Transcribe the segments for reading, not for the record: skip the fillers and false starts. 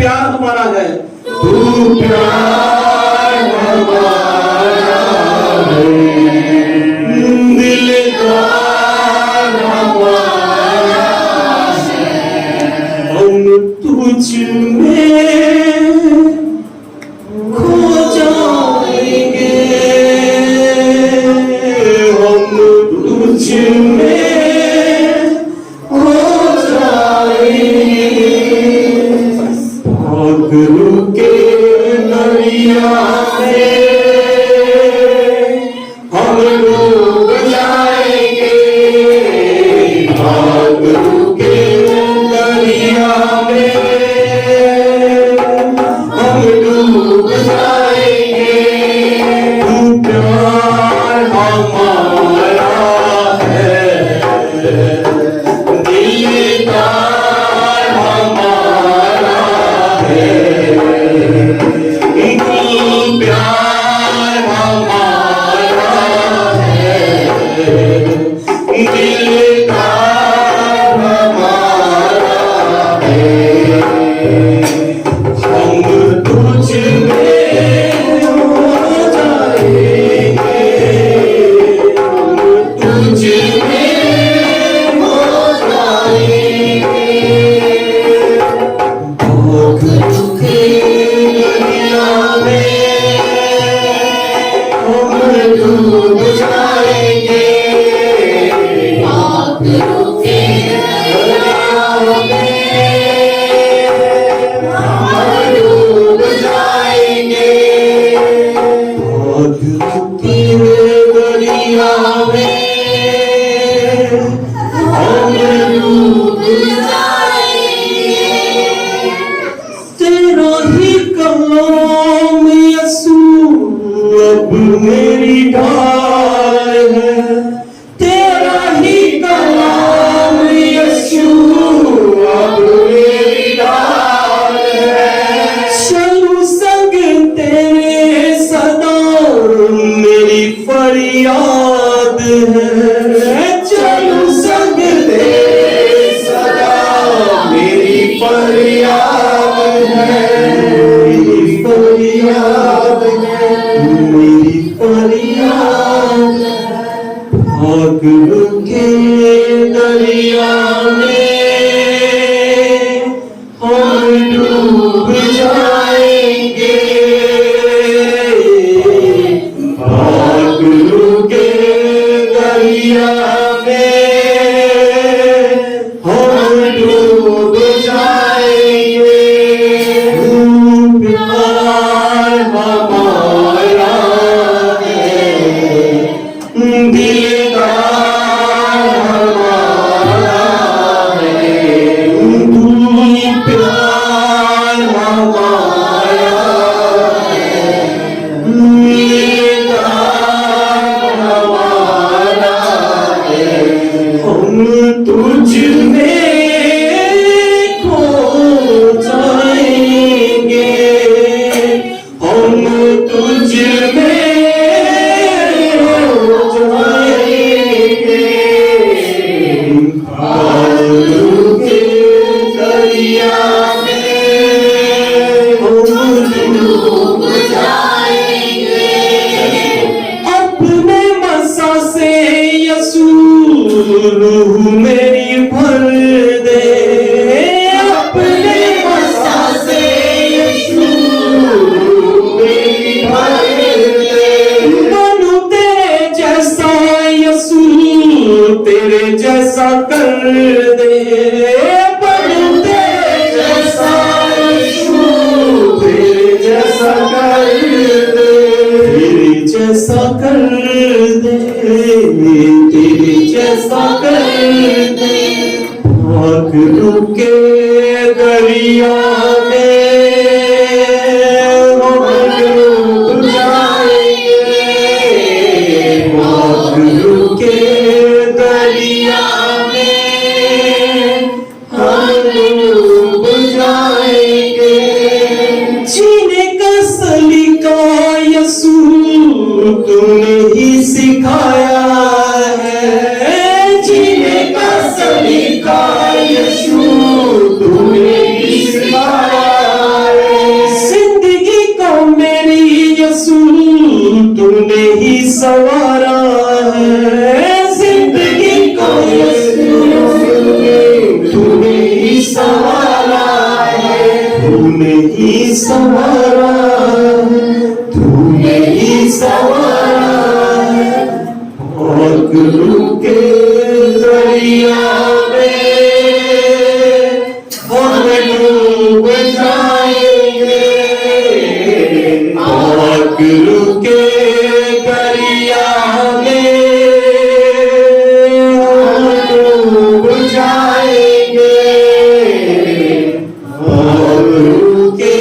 प्यार हमारा है, तू प्यार हमारा है, दिलदार हमारा है। हम तुझ में खो जाएंगे, हम तुझ में खो जाएंगे। पागलों के दरिया में हम डूब जाएंगे, पागलों के दरिया में हम डूब जाएंगे। तू प्यार हमारा है, दिलदार हमारा है, तू प्यार हमारा है, दिलदार हमारा है। हम तुझ में हो जाएंगे, हम तुझ में हो जाएंगे। पागलों के दरिया में हम डूब जाएंगे, पागलों के दरिया में हम डूब जाएंगे। पागलों के दरिया में हम डूब जाएंगे। तेरा ही कलाम यसू अब मेरी ढाल है, तेरा ही कलाम यसू अब मेरी ढाल है। चलूं संग तेरे सदा मेरी फरियाद है, चलूं संग तेरे सदा मेरी फरियाद है, मेरी फरियाद है, मेरी फरियाद है। पागलों के दरिया में हम डूब जाएंगे, पागलों के दरिया में हम डूब जाएंगे। तू प्यार हमारा है, दिलदार हमारा है, तू प्यार हमारा है, दिलदार हमारा है। हम तुझ में खो जाएंगे, हम तुझ में हो जाएंगे। पागलों के दरिया में हम डूब जाएंगे। अपने मसा से यसू रूह मेरी भर दे, अपने मसा से यीशु मेरी भर दे। बनूं तेरे जैसा यसू, तेरे जैसा कर दे, बनूं तेरे जैसा यीशु तेरे जैसा कर दे, तेरे जैसा कर दे, तेरे जैसा कर दे। पागलों के दरिया में हम डूब जाएंगे, पागलों के दरिया में हम डूब जाएंगे। जीने का सलीका यसू तूने ही सिखाया है, जीने का सलीका यीशु तूने ही सिखाया संवारा है, तूने ही संवारा है, तूने ही संवारा है। गुरु के दरिया में हम डूब जाएंगे, गुरु के दरिया में हम डूब जाएंगे, गुरु के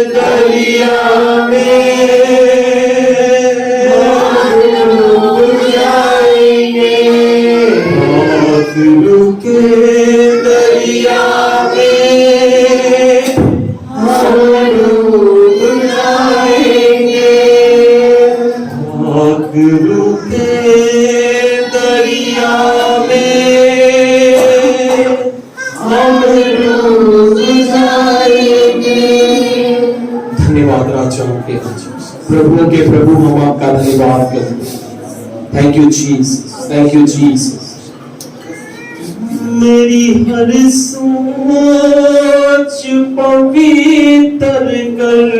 दरिया में गुरु के दरिया में हम डूब जाएंगे, गुरु के दरिया में हम डूब जाएंगे। धन्यवाद राजाओं के राजा, प्रभुओं के प्रभु, हम आपका धन्यवाद करते हैं। Thank you Jesus, thank you Jesus. मेरी हर सोच पवित्र कर,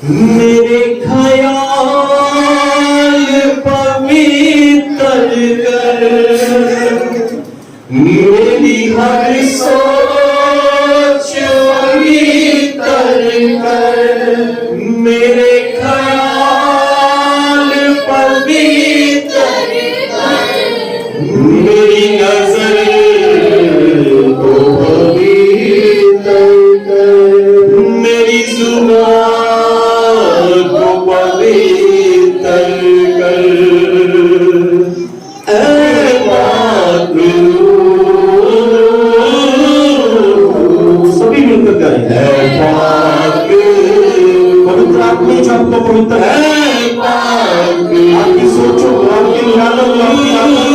मेरे ख्याल पवित्र कर, मेरी हर सोच पवित्र कर, मेरे ख्याल पवित्र कर, मेरी नजर को पवित्र कर, मेरी जुबान को पवित्र कर, ऐ गुरु। सभी मिलकर गाएं, ऐ पवित्र आत्मा जो आपको पवित्र है, आपकी सोचों को, आपके ख्यालों को, आपकी आत्मा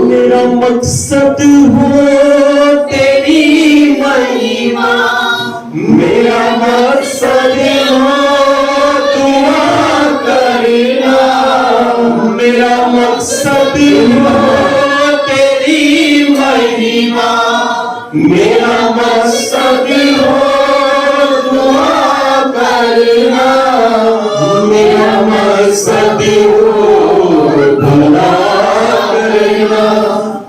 मेरा मकसद हो तेरी महिमा, मेरा मकसद हो दुआ करना, मेरा मकसद हो तेरी महिमा, मेरा मकसद हो दुआ करना, मेरा मकसद हो भला करना,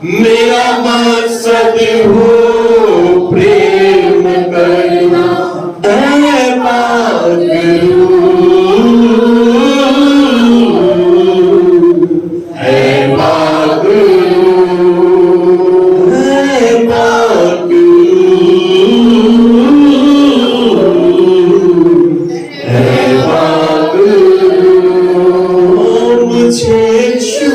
मेरा मकसद हो प्रेम करना, ऐ गुरु, ऐ गुरु, ऐ गुरु, मुझे छू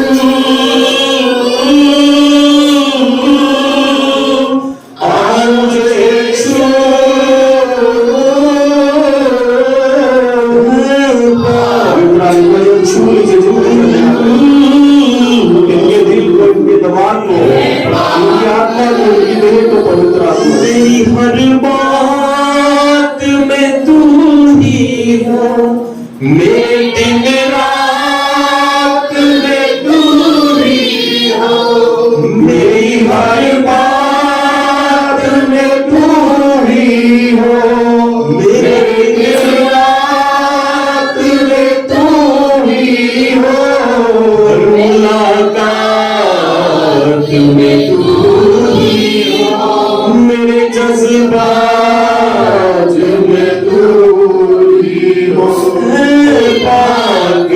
मेरी हर बात में तू ही हो, मेरे दिन रात में तू ही हो, मेरी हर बात में तू ही हो, मेरे दिन रात में तू ही हो, मुलाकात में तू ही हो, मेरे जज्बात में तू ही हो, ऐ पाक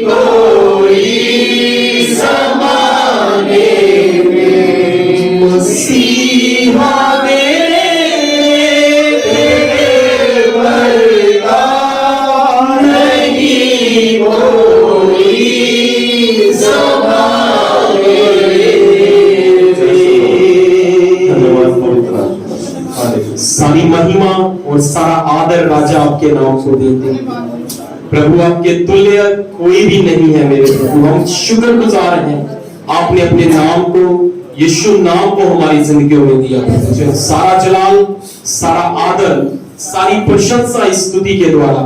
कोई ज़माने में मसीहा मेरे बरका नहीं कोई ज़माने धन्यवाद पवित्र आत्मा। सारी महिमा और सारा आदर राजा आपके नाम को देते हैं। प्रभु आपके तुल्य कोई भी नहीं है मेरे प्रभु। हम शुक्रगुजार हैं, आपने अपने नाम को, यीशु नाम को हमारी जिंदगियों में दिया प्रभु। सारा जलाल, सारा आदर, सारी प्रशंसा स्तुति के द्वारा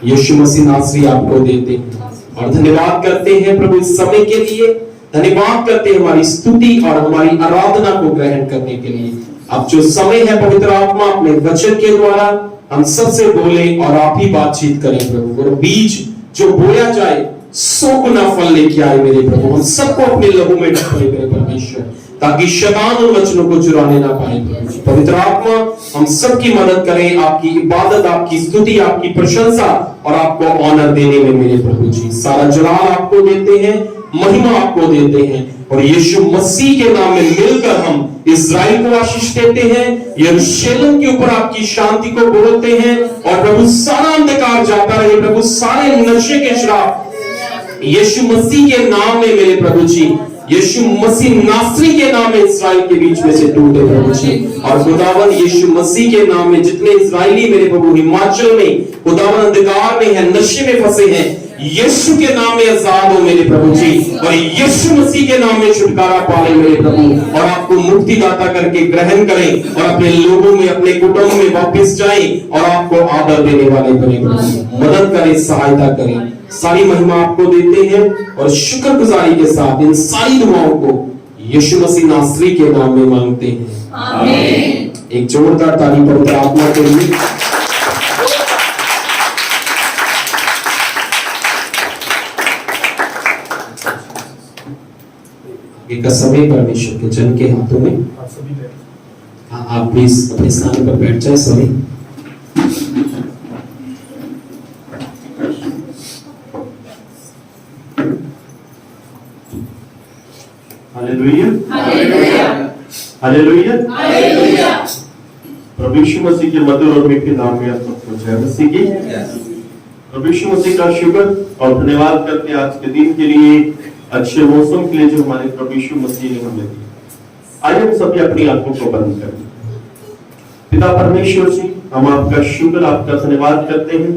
यीशु मसीह नासरी आपको देते हैं और धन्यवाद करते हैं प्रभु इस समय के लिए। धन्यवाद करते हैं हमारी स्तुति और हमारी आराधना को ग्रहण करने के लिए। अब जो समय है पवित्र आत्मा अपने वचन के द्वारा हम सबसे बोले और आप ही बातचीत करें प्रभु। और बीज जो बोया जाए 100 गुना फल लेके आए मेरे प्रभु। हम सबको अपने लहू में ढके मेरे परमेश्वर, ताकि शैतान उन वचनों को चुराने ना पाए प्रभु। पवित्र आत्मा हम सबकी मदद करें, आपकी इबादत, आपकी स्तुति, आपकी प्रशंसा और आपको ऑनर देने में मेरे प्रभु जी। सारा जलाल आपको देते हैं, महिमा आपको देते हैं और यीशु मसीह के नाम में मिलकर हम इज़राइल को आशीष देते हैं, यरूशलेम के ऊपर आपकी शांति को बोलते हैं और प्रभु सारा अंधकार जाता रहे प्रभु, सारे नशे के श्राप यीशु मसीह के नाम में मेरे प्रभु जी, यीशु मसीह नासरी के नाम में इज़राइल के बीच में से टूटे प्रभु जी। और खुदावन यीशु मसीह के नाम में जितने इज़राइली मेरे प्रभु हिमाचल में खुदावन अंधकार में है, नशे में फंसे हैं, यीशु के नाम में आजाद हो मेरे प्रभु जी और यीशु मसीह के नाम में छुटकारा पाले मेरे प्रभु। और आपको मुक्ति दाता करके ग्रहण करें और अपने लोगों में, अपने कुटुंब में वापस जाएं और आपको आदर देने वाले बने प्रभु। मदद करें, सहायता करें। सारी महिमा आपको देते हैं और शुक्रगुजारी के साथ इन सारी दुआओं को यीशु मसीह नासरी के नाम में मांगते हैं, आमीन। एक जोरदार ताली पवित्र आत्मा के लिए। का समय परमेश्वर के जन के हाथों में। आप प्लीज अपने स्थान पर बैठ जाए सभी। Hallelujah, hallelujah, hallelujah, hallelujah. प्रभु यीशु मसीह के मधुर और मीठे नाम में आप सबको जय मसीह की। प्रभु यीशु मसीह का शुक्र और धन्यवाद करते हैं आज के दिन के लिए, अच्छे मौसम के लिए जो हमारे प्रभु यीशु मसीह ने हमें दिया। आइए हम सभी अपनी आंखों को बंद करें। पिता परमेश्वर जी, हम आपका शुक्र, आपका धन्यवाद करते हैं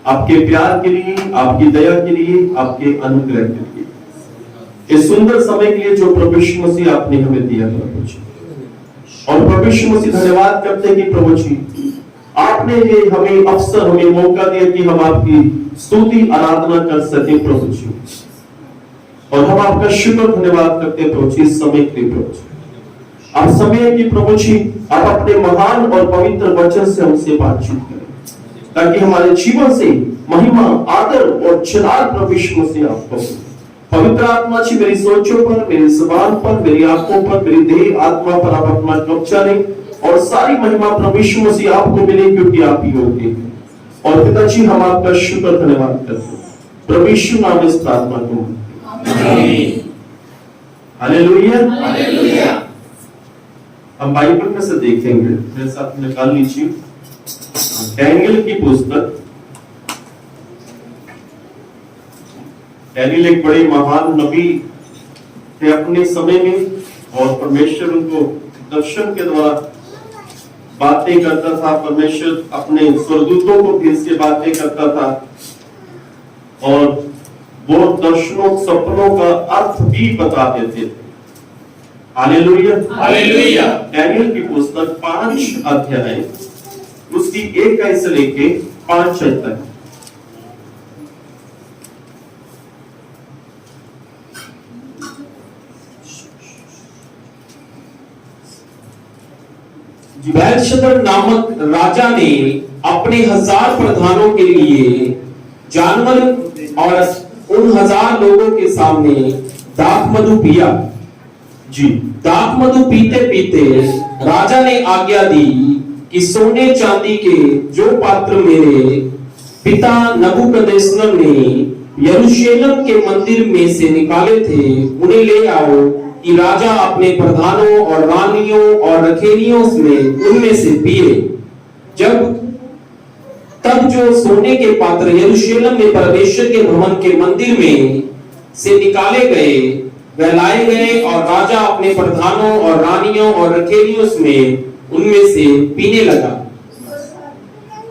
आपके प्यार के लिए, आपकी दया के लिए, आपके अनुग्रह के लिए, इस सुंदर समय के लिए जो प्रभु यीशु मसीह आपने हमें दिया प्रभु जी। और प्रभु यीशु मसीह धन्यवाद करते हैं कि प्रभु जी आपने ये हमें अवसर, हमें मौका दिया कि हम आपकी स्तुति आराधना कर सके प्रभु जी। और हम आपका शुक्र धन्यवाद करते हैं प्रभु जी इस समय के लिए प्रभु जी। आप समय की प्रभु जी आप अपने महान और पवित्र वचन से हमसे बातचीत करें, ताकि हमारे जीवन से महिमा, आदर और जलाल प्रभु यीशु मसीह आपको। पवित्र आत्मा जी मेरी सोचों पर, मेरी जुबान पर, मेरी आंखों पर, मेरी देह आत्मा पर आप अपना कब्जा लें और सारी महिमा प्रभु यीशु मसीह आपको मिले, क्योंकि आप ही होते हैं। और पिताजी हम आपका शुक्र धन्यवाद करते हैं प्रभु यीशु नाम इस प्रार्थना को, आमीन। Hallelujah, hallelujah. हम बाइबल में से देखेंगे, मेरे साथ निकाल लीजिए डैनियल की पुस्तक। डैनियल एक बड़े महान नबी थे अपने समय में, और परमेश्वर उनको दर्शन के द्वारा बातें करता था। परमेश्वर अपने स्वर्गदूतों को भेज के बातें करता था और वो दर्शनों, सपनों का अर्थ भी बता देते थे। Hallelujah, hallelujah. डैनियल की पुस्तक 5 अध्याय, उसकी 1 से लेके 5 तक। बेलशस्सर नामक राजा ने अपने 1000 प्रधानों के लिए जानवर और उन 1000 लोगों के सामने दाख मधु पिया। जी, दाख मधु पीते पीते राजा ने आज्ञा दी कि सोने चांदी के जो पात्र मेरे पिता नबूकदनेस्सर ने यरूशलेम के मंदिर में से निकाले थे, उन्हें ले आओ कि राजा अपने प्रधानों और रानियों और रखेलियों में उनमें से पिए। तब जो सोने के पात्र यरूशलेम में परमेश्वर के भवन के मंदिर में से निकाले गए, वह लाए गए और राजा अपने प्रधानों और रानियों और रखेलियों में उनमें से पीने लगा।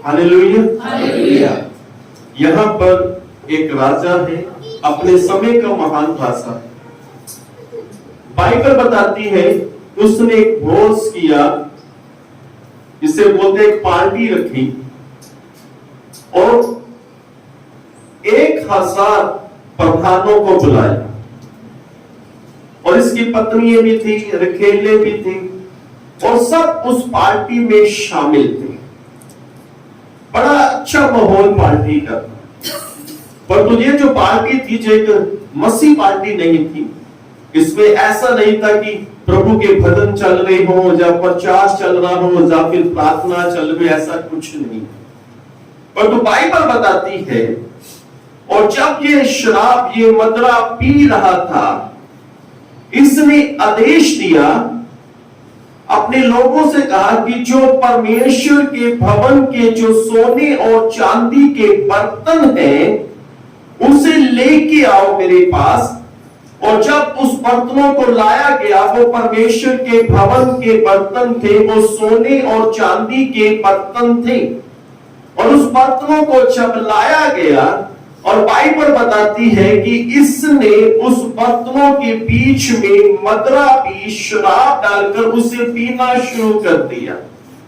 Hallelujah, hallelujah. यहाँ पर एक राजा है, अपने समय का महान राजा। बाइबल बताती है उसने एक भोज किया, जिसे बोलते एक पार्टी रखी और 1000 प्रधानों को बुलाया और इसकी पत्नियां भी थी, रखेले भी थी और सब उस पार्टी में शामिल थे। बड़ा अच्छा माहौल पार्टी का। पर तुझे जो पार्टी थी, जो एक मसीह पार्टी नहीं थी। इसमें ऐसा नहीं था कि प्रभु के भजन चल रहे हो या प्रचार चल रहा हो या फिर प्रार्थना चल रही, ऐसा कुछ नहीं। पर तो बाइबल बताती है, और जब ये शराब, ये मदरा पी रहा था, इसने आदेश दिया, अपने लोगों से कहा कि जो परमेश्वर के भवन के जो सोने और चांदी के बर्तन हैं, उसे लेके आओ मेरे पास। और जब उस बर्तनों को लाया गया, वो परमेश्वर के भवन के बर्तन थे, वो सोने और चांदी के बर्तन थे। और उस बर्तनों को जब लाया गया, और बाइबल बताती है कि इसने उस बर्तनों के बीच में मदरा पी, शराब डालकर उसे पीना शुरू कर दिया।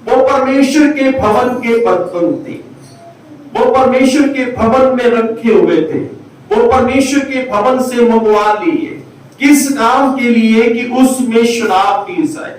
वो परमेश्वर के भवन के बर्तन थे, वो परमेश्वर के भवन में रखे हुए थे, वो परमेश्वर के भवन से मंगवा लिए। किस काम के लिए? कि उसमें शराब पी जाए।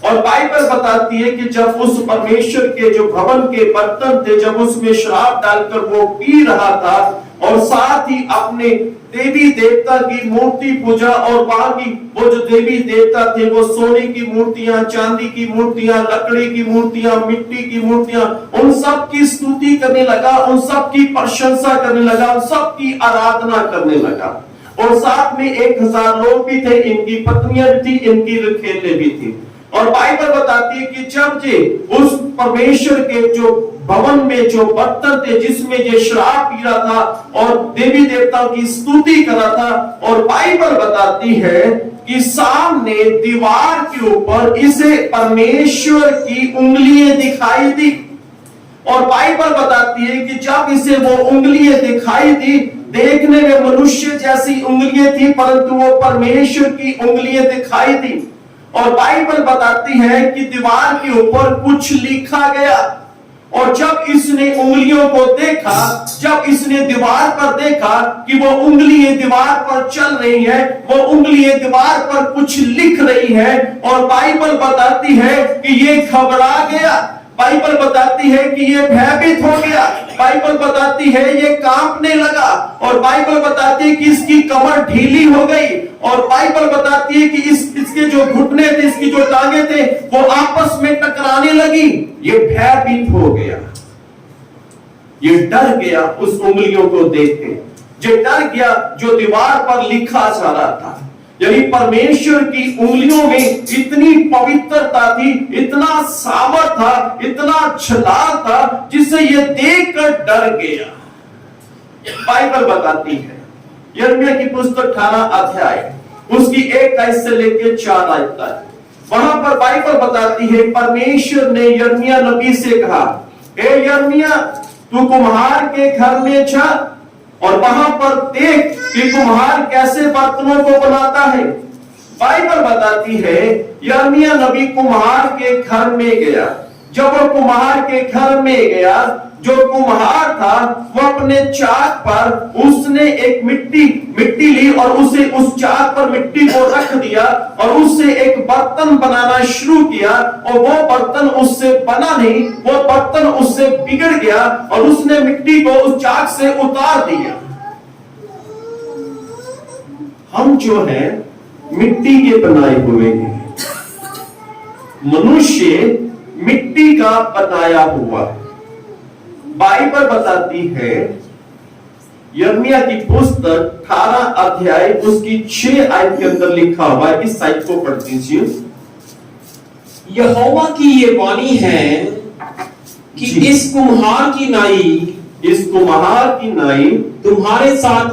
और बाइबल बताती है कि जब उस परमेश्वर के जो भवन के बर्तन थे, जब उसमें शराब डालकर वो पी रहा था, और साथ ही अपने देवी देवता की मूर्ति पूजा, और बाकी वो जो देवी देवता थे, वो सोने की मूर्तियां, चांदी की मूर्तियां, लकड़ी की मूर्तियां, मिट्टी की मूर्तियां, उन सब की स्तुति करने लगा, उन सब की प्रशंसा करने लगा, उन सब की आराधना करने लगा। और साथ में 1000 लोग भी थे, इनकी पत्नियां भी थी, इनकी रखेले भी थी। और बाइबल बताती है कि जब जे उस परमेश्वर के जो भवन में जो बर्तन थे, जिसमें ये शराब पी रहा था और देवी देवताओं की स्तुति कर रहा था, और बाइबल बताती है कि सामने दीवार के ऊपर इसे परमेश्वर की उंगलियां दिखाई दी। और बाइबल बताती है कि जब इसे वो उंगलियां दिखाई दी, देखने में मनुष्य जैसी उंगलियां थी, परंतु वो परमेश्वर की उंगलियां दिखाई दी। और बाइबल बताती है कि दीवार के ऊपर कुछ लिखा गया। और जब इसने उंगलियों को देखा, जब इसने दीवार पर देखा कि वो उंगलियां दीवार पर चल रही है, वो उंगलियां दीवार पर कुछ लिख रही है, और बाइबल बताती है कि ये घबरा गया। बाइबल बताती है कि ये भयभीत हो गया। बाइबल बताती है ये कांपने लगा। और बाइबल बताती है कि इसकी कमर ढीली हो गई। और बाइबल बताती है कि इसके जो घुटने थे, इसकी जो टांगे थे, वो आपस में टकराने लगी। ये भयभीत हो गया, ये डर गया उस उंगलियों को देख के। ये डर गया जो दीवार पर लिखा जा रहा था। यानी परमेश्वर की उंगलियों में इतनी पवित्रता थी, इतना सामर्थ था, इतना छलाल था, जिसे ये देखकर डर गया। बाइबल बताती है, यिर्मयाह की पुस्तक 18 अध्याय, उसकी 1 आयत से लेकर 4 आयत तक, वहां पर बाइबल बताती है, परमेश्वर ने यिर्मयाह नबी से कहा, हे यिर्मयाह, तू कुम्हार के घर में जा और वहां पर देख कि कुम्हार कैसे बर्तनों को बनाता है। बाइबल बताती है यिर्मयाह नबी कुम्हार के घर में गया। जब वो कुम्हार के घर में गया, जो कुम्हार था वो अपने चाक पर उसने एक मिट्टी ली और उसे उस चाक पर मिट्टी को रख दिया और उससे एक बर्तन बनाना शुरू किया। और वो बर्तन उससे बना नहीं, वो बर्तन उससे बिगड़ गया और उसने मिट्टी को उस चाक से उतार दिया। हम जो है मिट्टी के बनाए हुए हैं, मनुष्य मिट्टी का बनाया हुआ। बाइबल बताती है यिर्मयाह की पुस्तक 18 अध्याय उसकी 6 आयत के अंदर लिखा हुआ है। इस आयत को पढ़ दीजिए। यहोवा की ये वाणी है कि इस कुम्हार की नाई तुम्हारे साथ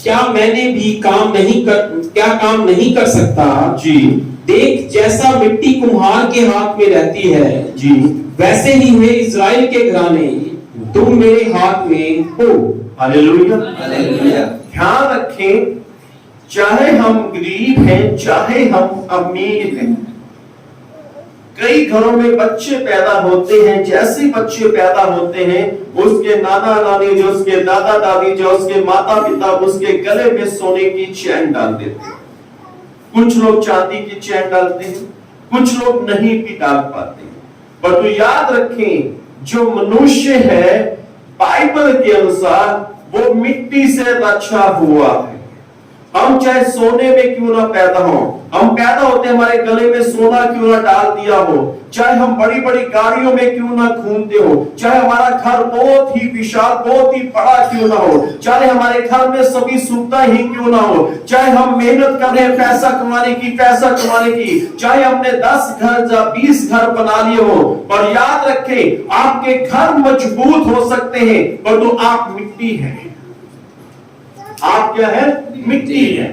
क्या मैंने भी काम नहीं कर सकता जी। देख, जैसा मिट्टी कुम्हार के हाथ में रहती है जी, वैसे ही वे इज़राइल के घराने तुम मेरे हाथ में हो। हालेलुया। हालेलुया। ध्यान रखें, चाहे हम गरीब हैं, चाहे हम अमीर हैं, कई घरों में बच्चे पैदा होते हैं। जैसे बच्चे पैदा होते हैं, उसके नाना नानी, जो उसके दादा दादी, जो उसके माता पिता, उसके गले में सोने की चैन डाल देते हैं। कुछ लोग चांदी की चैन डालते हैं, कुछ लोग नहीं भी डाल पाते हैं। पर तो याद रखें, जो मनुष्य है बाइबल के अनुसार वो मिट्टी से रचा हुआ है। हम चाहे सोने में क्यों ना पैदा हो, हम पैदा होते हमारे गले में सोना क्यों ना डाल दिया हो, चाहे हम बड़ी बड़ी गाड़ियों में क्यों ना घूमते हो, चाहे हमारा घर बहुत ही विशाल, बहुत ही बड़ा क्यों ना हो, चाहे हमारे घर में सभी सुविधा ही क्यों ना हो, चाहे हम मेहनत कर रहे हैं पैसा कमाने की, चाहे हमने 10 घर या 20 घर बना लिए हो, पर याद रखें, आपके घर मजबूत हो सकते हैं, पर तो आप मिट्टी हैं। आप क्या है? मिट्टी है।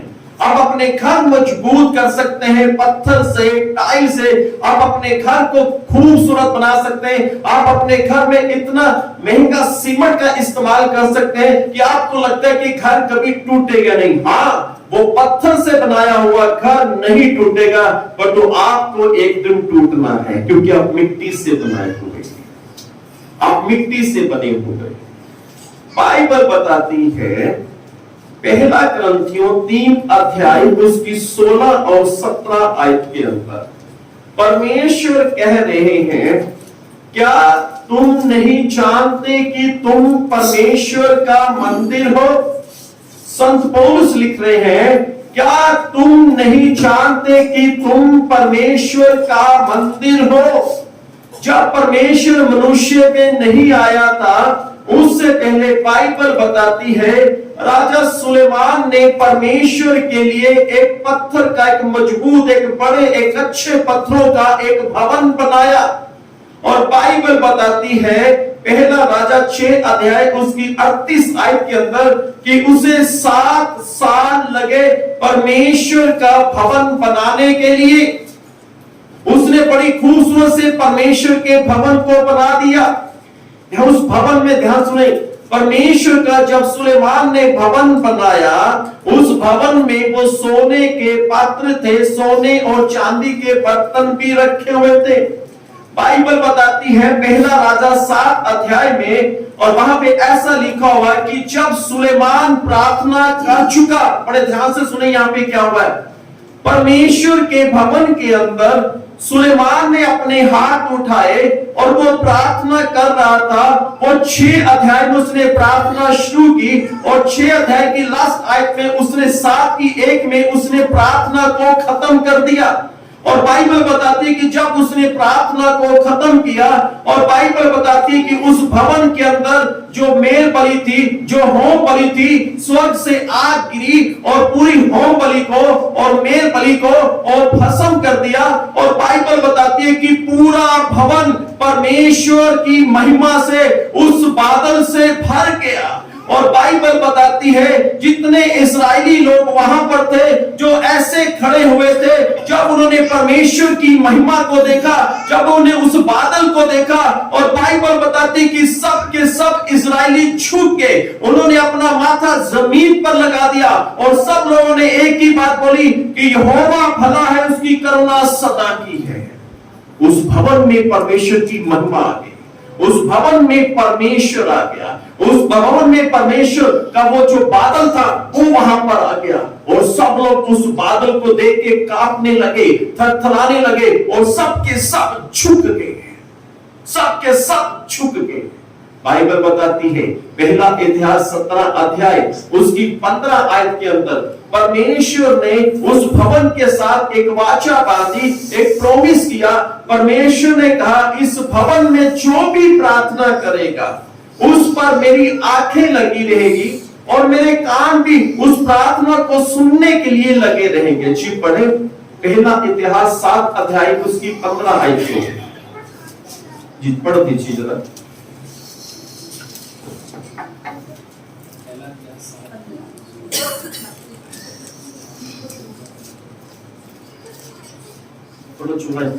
आप अपने घर मजबूत कर सकते हैं पत्थर से, टाइल से। आप अपने घर को खूबसूरत बना सकते हैं। आप अपने घर में इतना महंगा सीमेंट का इस्तेमाल कर सकते हैं कि आपको लगता है कि घर कभी टूटेगा नहीं। हाँ, वो पत्थर से बनाया हुआ घर नहीं टूटेगा, पर तो आपको एक दिन टूटना है, क्योंकि आप मिट्टी से बनाए हुए हैं, आप मिट्टी से बने हुए। बाइबल बताती है, पहला ग्रंथियों 3 अध्याय उसकी 16 और 17 आयत के अंदर परमेश्वर कह रहे हैं, क्या तुम नहीं जानते कि तुम परमेश्वर का मंदिर हो? संत पौलुस लिख रहे हैं, क्या तुम नहीं जानते कि तुम परमेश्वर का मंदिर हो? जब परमेश्वर मनुष्य में नहीं आया था, उससे पहले बाइबल बताती है, राजा सुलेमान ने परमेश्वर के लिए एक पत्थर का, एक मजबूत, एक बड़े, एक अच्छे पत्थरों का एक भवन बनाया। और बाइबल बताती है, पहला राजा 6 अध्याय उसकी 38 आयत के अंदर, कि उसे 7 साल लगे परमेश्वर का भवन बनाने के लिए। उसने बड़ी खूबसूरत से परमेश्वर के भवन को बना दिया। उस भवन में, ध्यान सुने, परमेश्वर का जब सुलेमान ने भवन बनाया, उस भवन में वो सोने के पात्र थे, सोने और चांदी के बर्तन भी रखे हुए थे। बाइबल बताती है पहला राजा 7 अध्याय में, और वहां पे ऐसा लिखा हुआ है कि जब सुलेमान प्रार्थना कर चुका, बड़े ध्यान से सुने यहां पे क्या हुआ है, परमेश्वर के भवन के अंदर सुलेमान ने अपने हाथ उठाए और वो प्रार्थना कर रहा था। वो 6 अध्याय में उसने प्रार्थना शुरू की, और 6 अध्याय की लास्ट आयत में उसने 7 की 1 में उसने प्रार्थना को खत्म कर दिया। और बाइबल बताती है कि जब उसने प्रार्थना को खत्म किया, और बाइबल बताती है कि उस भवन के अंदर जो मेल बलि थी, जो होम बलि थी, स्वर्ग से आग गिरी और पूरी होम बलि को और मेल बलि को और भस्म कर दिया। और बाइबल बताती है कि पूरा भवन परमेश्वर की महिमा से, उस बादल से भर गया। और बाइबल बताती है, जितने इस्राएली लोग वहां पर थे, जो ऐसे खड़े हुए थे, जब उन्होंने परमेश्वर की महिमा को देखा, जब उन्होंने उस बादल को देखा, और बाइबल बताती कि सब के सब इस्राएली झुक गए, उन्होंने अपना माथा जमीन पर लगा दिया, और सब लोगों ने एक ही बात बोली कि यहोवा भला है, उसकी करुणा सदा की है। उस भवन में परमेश्वर की महिमा आ गई, उस भवन में परमेश्वर आ गया, उस भवन में परमेश्वर का वो जो बादल था वो वहां पर आ गया, और सब लोग उस बादल को देख के कांपने लगे, थरथराने लगे, और सब के सब झुक गए, सब के सब झुक गए। बाइबल बताती है पहला इतिहास 17 अध्याय उसकी 15 आयत के अंदर परमेश्वर ने उस भवन के साथ एक वाचा बांधी, एक प्रॉमिस किया। परमेश्वर ने कहा, इस भवन में जो भी प्रार्थना करेगा उस पर मेरी आंखें लगी रहेगी और मेरे कान भी उस प्रार्थना को सुनने के लिए लगे रहेंगे। जी पढ़े पहला इतिहास 7 अध्याय उसकी 15 आयत को। जी पढ़ दीजिए जरा। पढ़ो चुनाई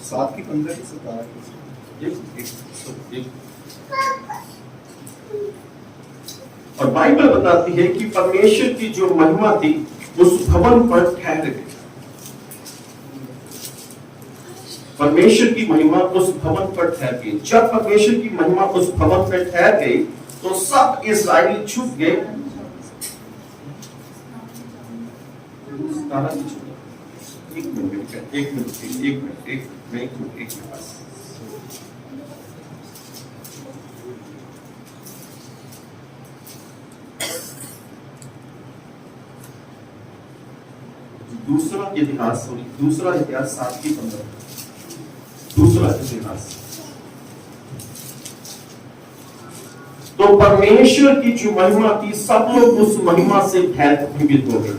साथ की 15 की 17 और बाइबल बताती है कि परमेश्वर की जो महिमा थी उस भवन पर ठहर गई। परमेश्वर की महिमा उस भवन पर ठहर गई। जब परमेश्वर की महिमा उस भवन पर ठहर गई तो सब इस्राएली छुप गए। एक मिनट दूसरा इतिहास 7 की 15। दूसरा इतिहास। तो परमेश्वर की जो महिमा थी सब लोग उस महिमा से भयभीत हो गए।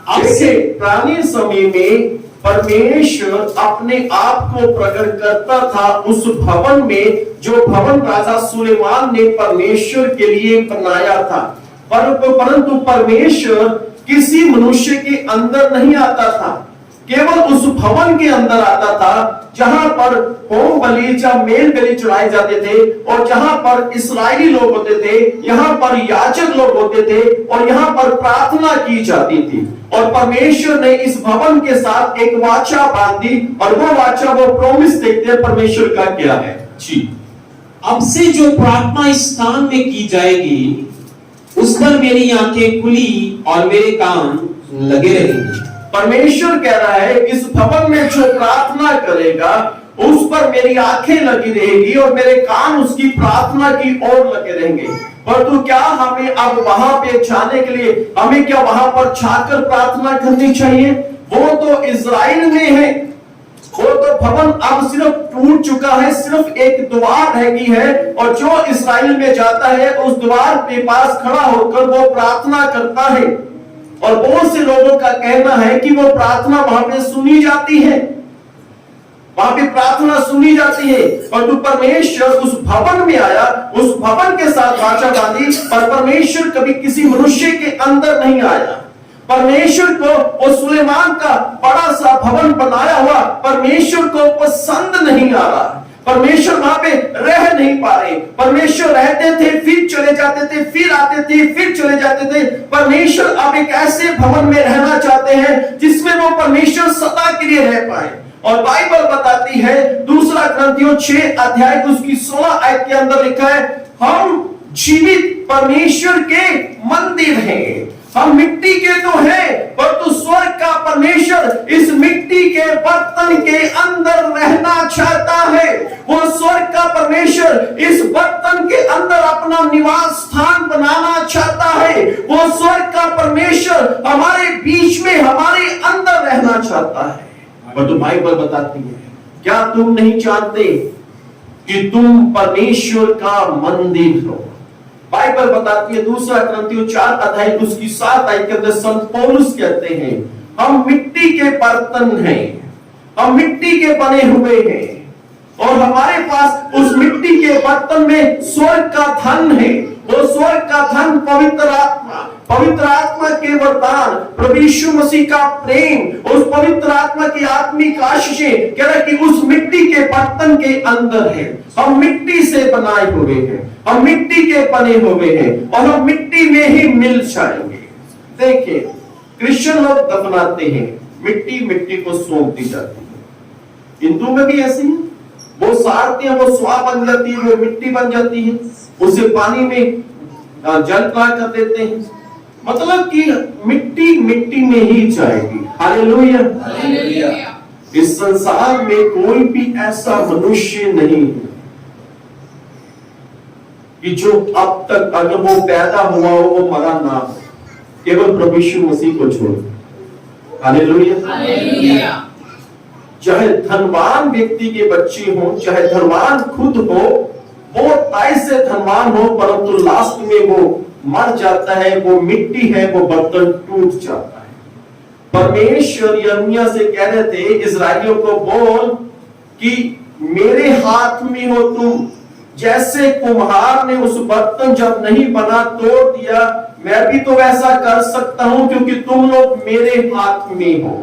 अब से पुराने समय में परमेश्वर अपने आप को प्रकट करता था उस भवन में, जो भवन राजा सुलेमान ने परमेश्वर के लिए बनाया था। परंतु परमेश्वर किसी मनुष्य के अंदर नहीं आता था, केवल उस भवन के अंदर आता था जहां पर होम बलि या मेल बलि चढ़ाए जाते थे, और जहां पर इस्राएली लोग होते थे, यहाँ पर याजक लोग होते थे, और यहाँ पर प्रार्थना की जाती थी। और परमेश्वर ने इस भवन के साथ एक वाचा बांधी, और वो वाचा, वो प्रॉमिस देखते हैं परमेश्वर का क्या है। जी अब से जो प्रार्थना इस स्थान में की जाएगी उस पर मेरी आंखें खुली और मेरे कान लगे रहेंगे। परमेश्वर कह रहा है इस भवन में जो प्रार्थना करेगा उस पर मेरी आंखें लगी रहेगी और मेरे कान उसकी प्रार्थना की ओर लगे रहेंगे। परंतु क्या हमें अब वहां पे जाने के लिए हमें क्या वहां पर जाकर प्रार्थना करनी चाहिए? वो तो इजराइल में है, वो तो भवन अब सिर्फ टूट चुका है, सिर्फ एक द्वार रह गई है, और जो इस्राएल में जाता है उस द्वार के पास खड़ा होकर वो प्रार्थना करता है। और बहुत से लोगों का कहना है कि वो प्रार्थना वहां पे सुनी जाती है, वहां पे प्रार्थना सुनी जाती है। और तो परमेश्वर उस भवन में आया, उस भवन के साथ वाचा बांधी, और परमेश्वर कभी किसी मनुष्य के अंदर नहीं आया। परमेश्वर को वो सुलेमान का बड़ा सा भवन बनाया हुआ परमेश्वर को पसंद नहीं आ रहा। परमेश्वर वहां पे रह नहीं पा रहे। परमेश्वर रहते थे, फिर चले जाते थे, फिर आते थे, फिर चले जाते थे। परमेश्वर अब एक ऐसे भवन में रहना चाहते हैं जिसमें वो परमेश्वर सदा के लिए रह पाए। और बाइबल बताती है, दूसरा ग्रंथियों 6 अध्याय उसकी 16 आयत के अंदर लिखा है, हम जीवित परमेश्वर के मंदिर हैं। हम मिट्टी के तो हैं, परंतु स्वर्ग का परमेश्वर इस मिट्टी के बर्तन के अंदर रहना चाहता है। वो स्वर्ग का परमेश्वर इस बर्तन के अंदर अपना निवास स्थान बनाना चाहता है। वो स्वर्ग का परमेश्वर हमारे बीच में, हमारे अंदर रहना चाहता है। परंतु बाइबल बताती है, क्या तुम नहीं जानते कि तुम परमेश्वर का मंदिर हो? बाइबल बताती है, दूसरा ग्रंथियों 4 अध्याय उसकी 7 आयत के अंदर संत पौलुस कहते हैं, हम मिट्टी के बर्तन हैं, हम मिट्टी के बने हुए हैं, और हमारे पास उस मिट्टी के बर्तन में स्वर्ग का धन है। वो स्वर्ग का धन पवित्र आत्मा के वरदान, प्रभु यीशु मसीह का प्रेम, उस पवित्र आत्मा की आत्मिक आशीषें कह रहा है कि उस मिट्टी के बर्तन के अंदर है। हम मिट्टी से बनाए हुए हैं, हम मिट्टी के बने हुए हैं, और हम मिट्टी में ही मिल जाएंगे। देखिए, क्रिश्चियन लोग दफनाते हैं, मिट्टी मिट्टी को सौंप दी जाती है। हिंदू में भी ऐसी है, वो सारते हैं, वो स्वाह बन जाती है, वो मिट्टी बन जाती है, उसे पानी में जल कर देते हैं। मतलब कि मिट्टी मिट्टी में ही जाएगी। हालेलुया। इस संसार में कोई भी ऐसा मनुष्य नहीं है कि जो अब तक अगर वो पैदा हुआ हो वो मरा ना हो, केवल प्रभु यीशु मसीह को छोड़। हालेलुया। चाहे धनवान व्यक्ति के बच्चे हो, चाहे धनवान खुद हो, वो तय से धनवान हो, परंतु लास्ट में वो मर जाता है, वो मिट्टी है, वो बर्तन टूट जाता है। परमेश्वर यिर्मयाह से कह रहे थे इस्राएलियों को, बोल कि मेरे हाथ में हो तुम, जैसे कुम्हार ने उस बर्तन जब नहीं बना तोड़ दिया, मैं भी तो वैसा कर सकता हूं, क्योंकि तुम लोग मेरे हाथ में हो,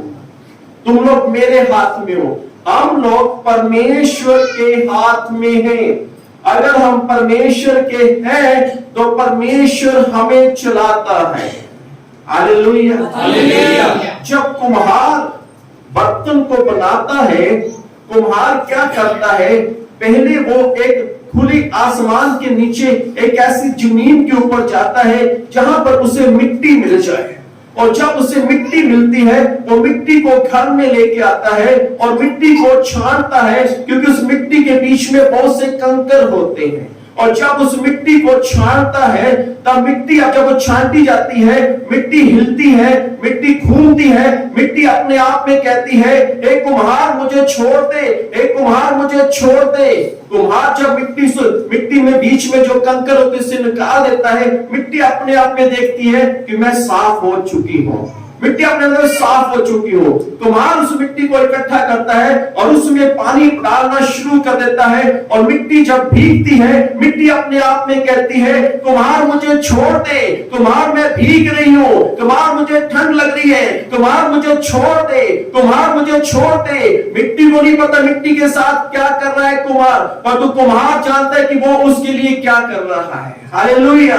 तुम लोग मेरे हाथ में हो। हम लोग परमेश्वर के हाथ में हैं। अगर हम परमेश्वर के हैं तो परमेश्वर हमें चलाता है। हालेलुया। जब कुम्हार बर्तन को बनाता है, कुम्हार क्या करता है, पहले वो एक खुली आसमान के नीचे एक ऐसी जमीन के ऊपर जाता है जहां पर उसे मिट्टी मिल जाए, और जब उसे मिट्टी मिलती है वो मिट्टी को घर में लेके आता है और मिट्टी को छानता है, क्योंकि उस मिट्टी के बीच में बहुत से कंकर होते हैं। और जब उस मिट्टी को छानता है, तब मिट्टी जब वो छानती जाती है, मिट्टी हिलती है, मिट्टी घूमती है, मिट्टी अपने आप में कहती है, ए कुम्हार मुझे छोड़ दे, ए कुम्हार मुझे छोड़ दे। कुम्हार जब मिट्टी में बीच में जो कंकर होते से निकाल देता है, मिट्टी अपने आप में देखती है कि मैं साफ हो चुकी हूं, मिट्टी अपने अंदर साफ हो चुकी हो। कुम्हार उस मिट्टी को इकट्ठा करता है और उसमें पानी डालना शुरू कर देता है, और मिट्टी जब भीगती है, मिट्टी अपने आप में कहती है, कुम्हार मुझे छोड़ दे, कुम्हार मैं भीग रही हूं, कुम्हार मुझे ठंड लग रही है, कुम्हार मुझे छोड़ दे, कुम्हार मुझे छोड़ दे। मिट्टी को नहीं पता मिट्टी के साथ क्या कर रहा है कुम्हार, परंतु कुम्हार जानता है कि वो उसके लिए क्या कर रहा है। हालेलुया।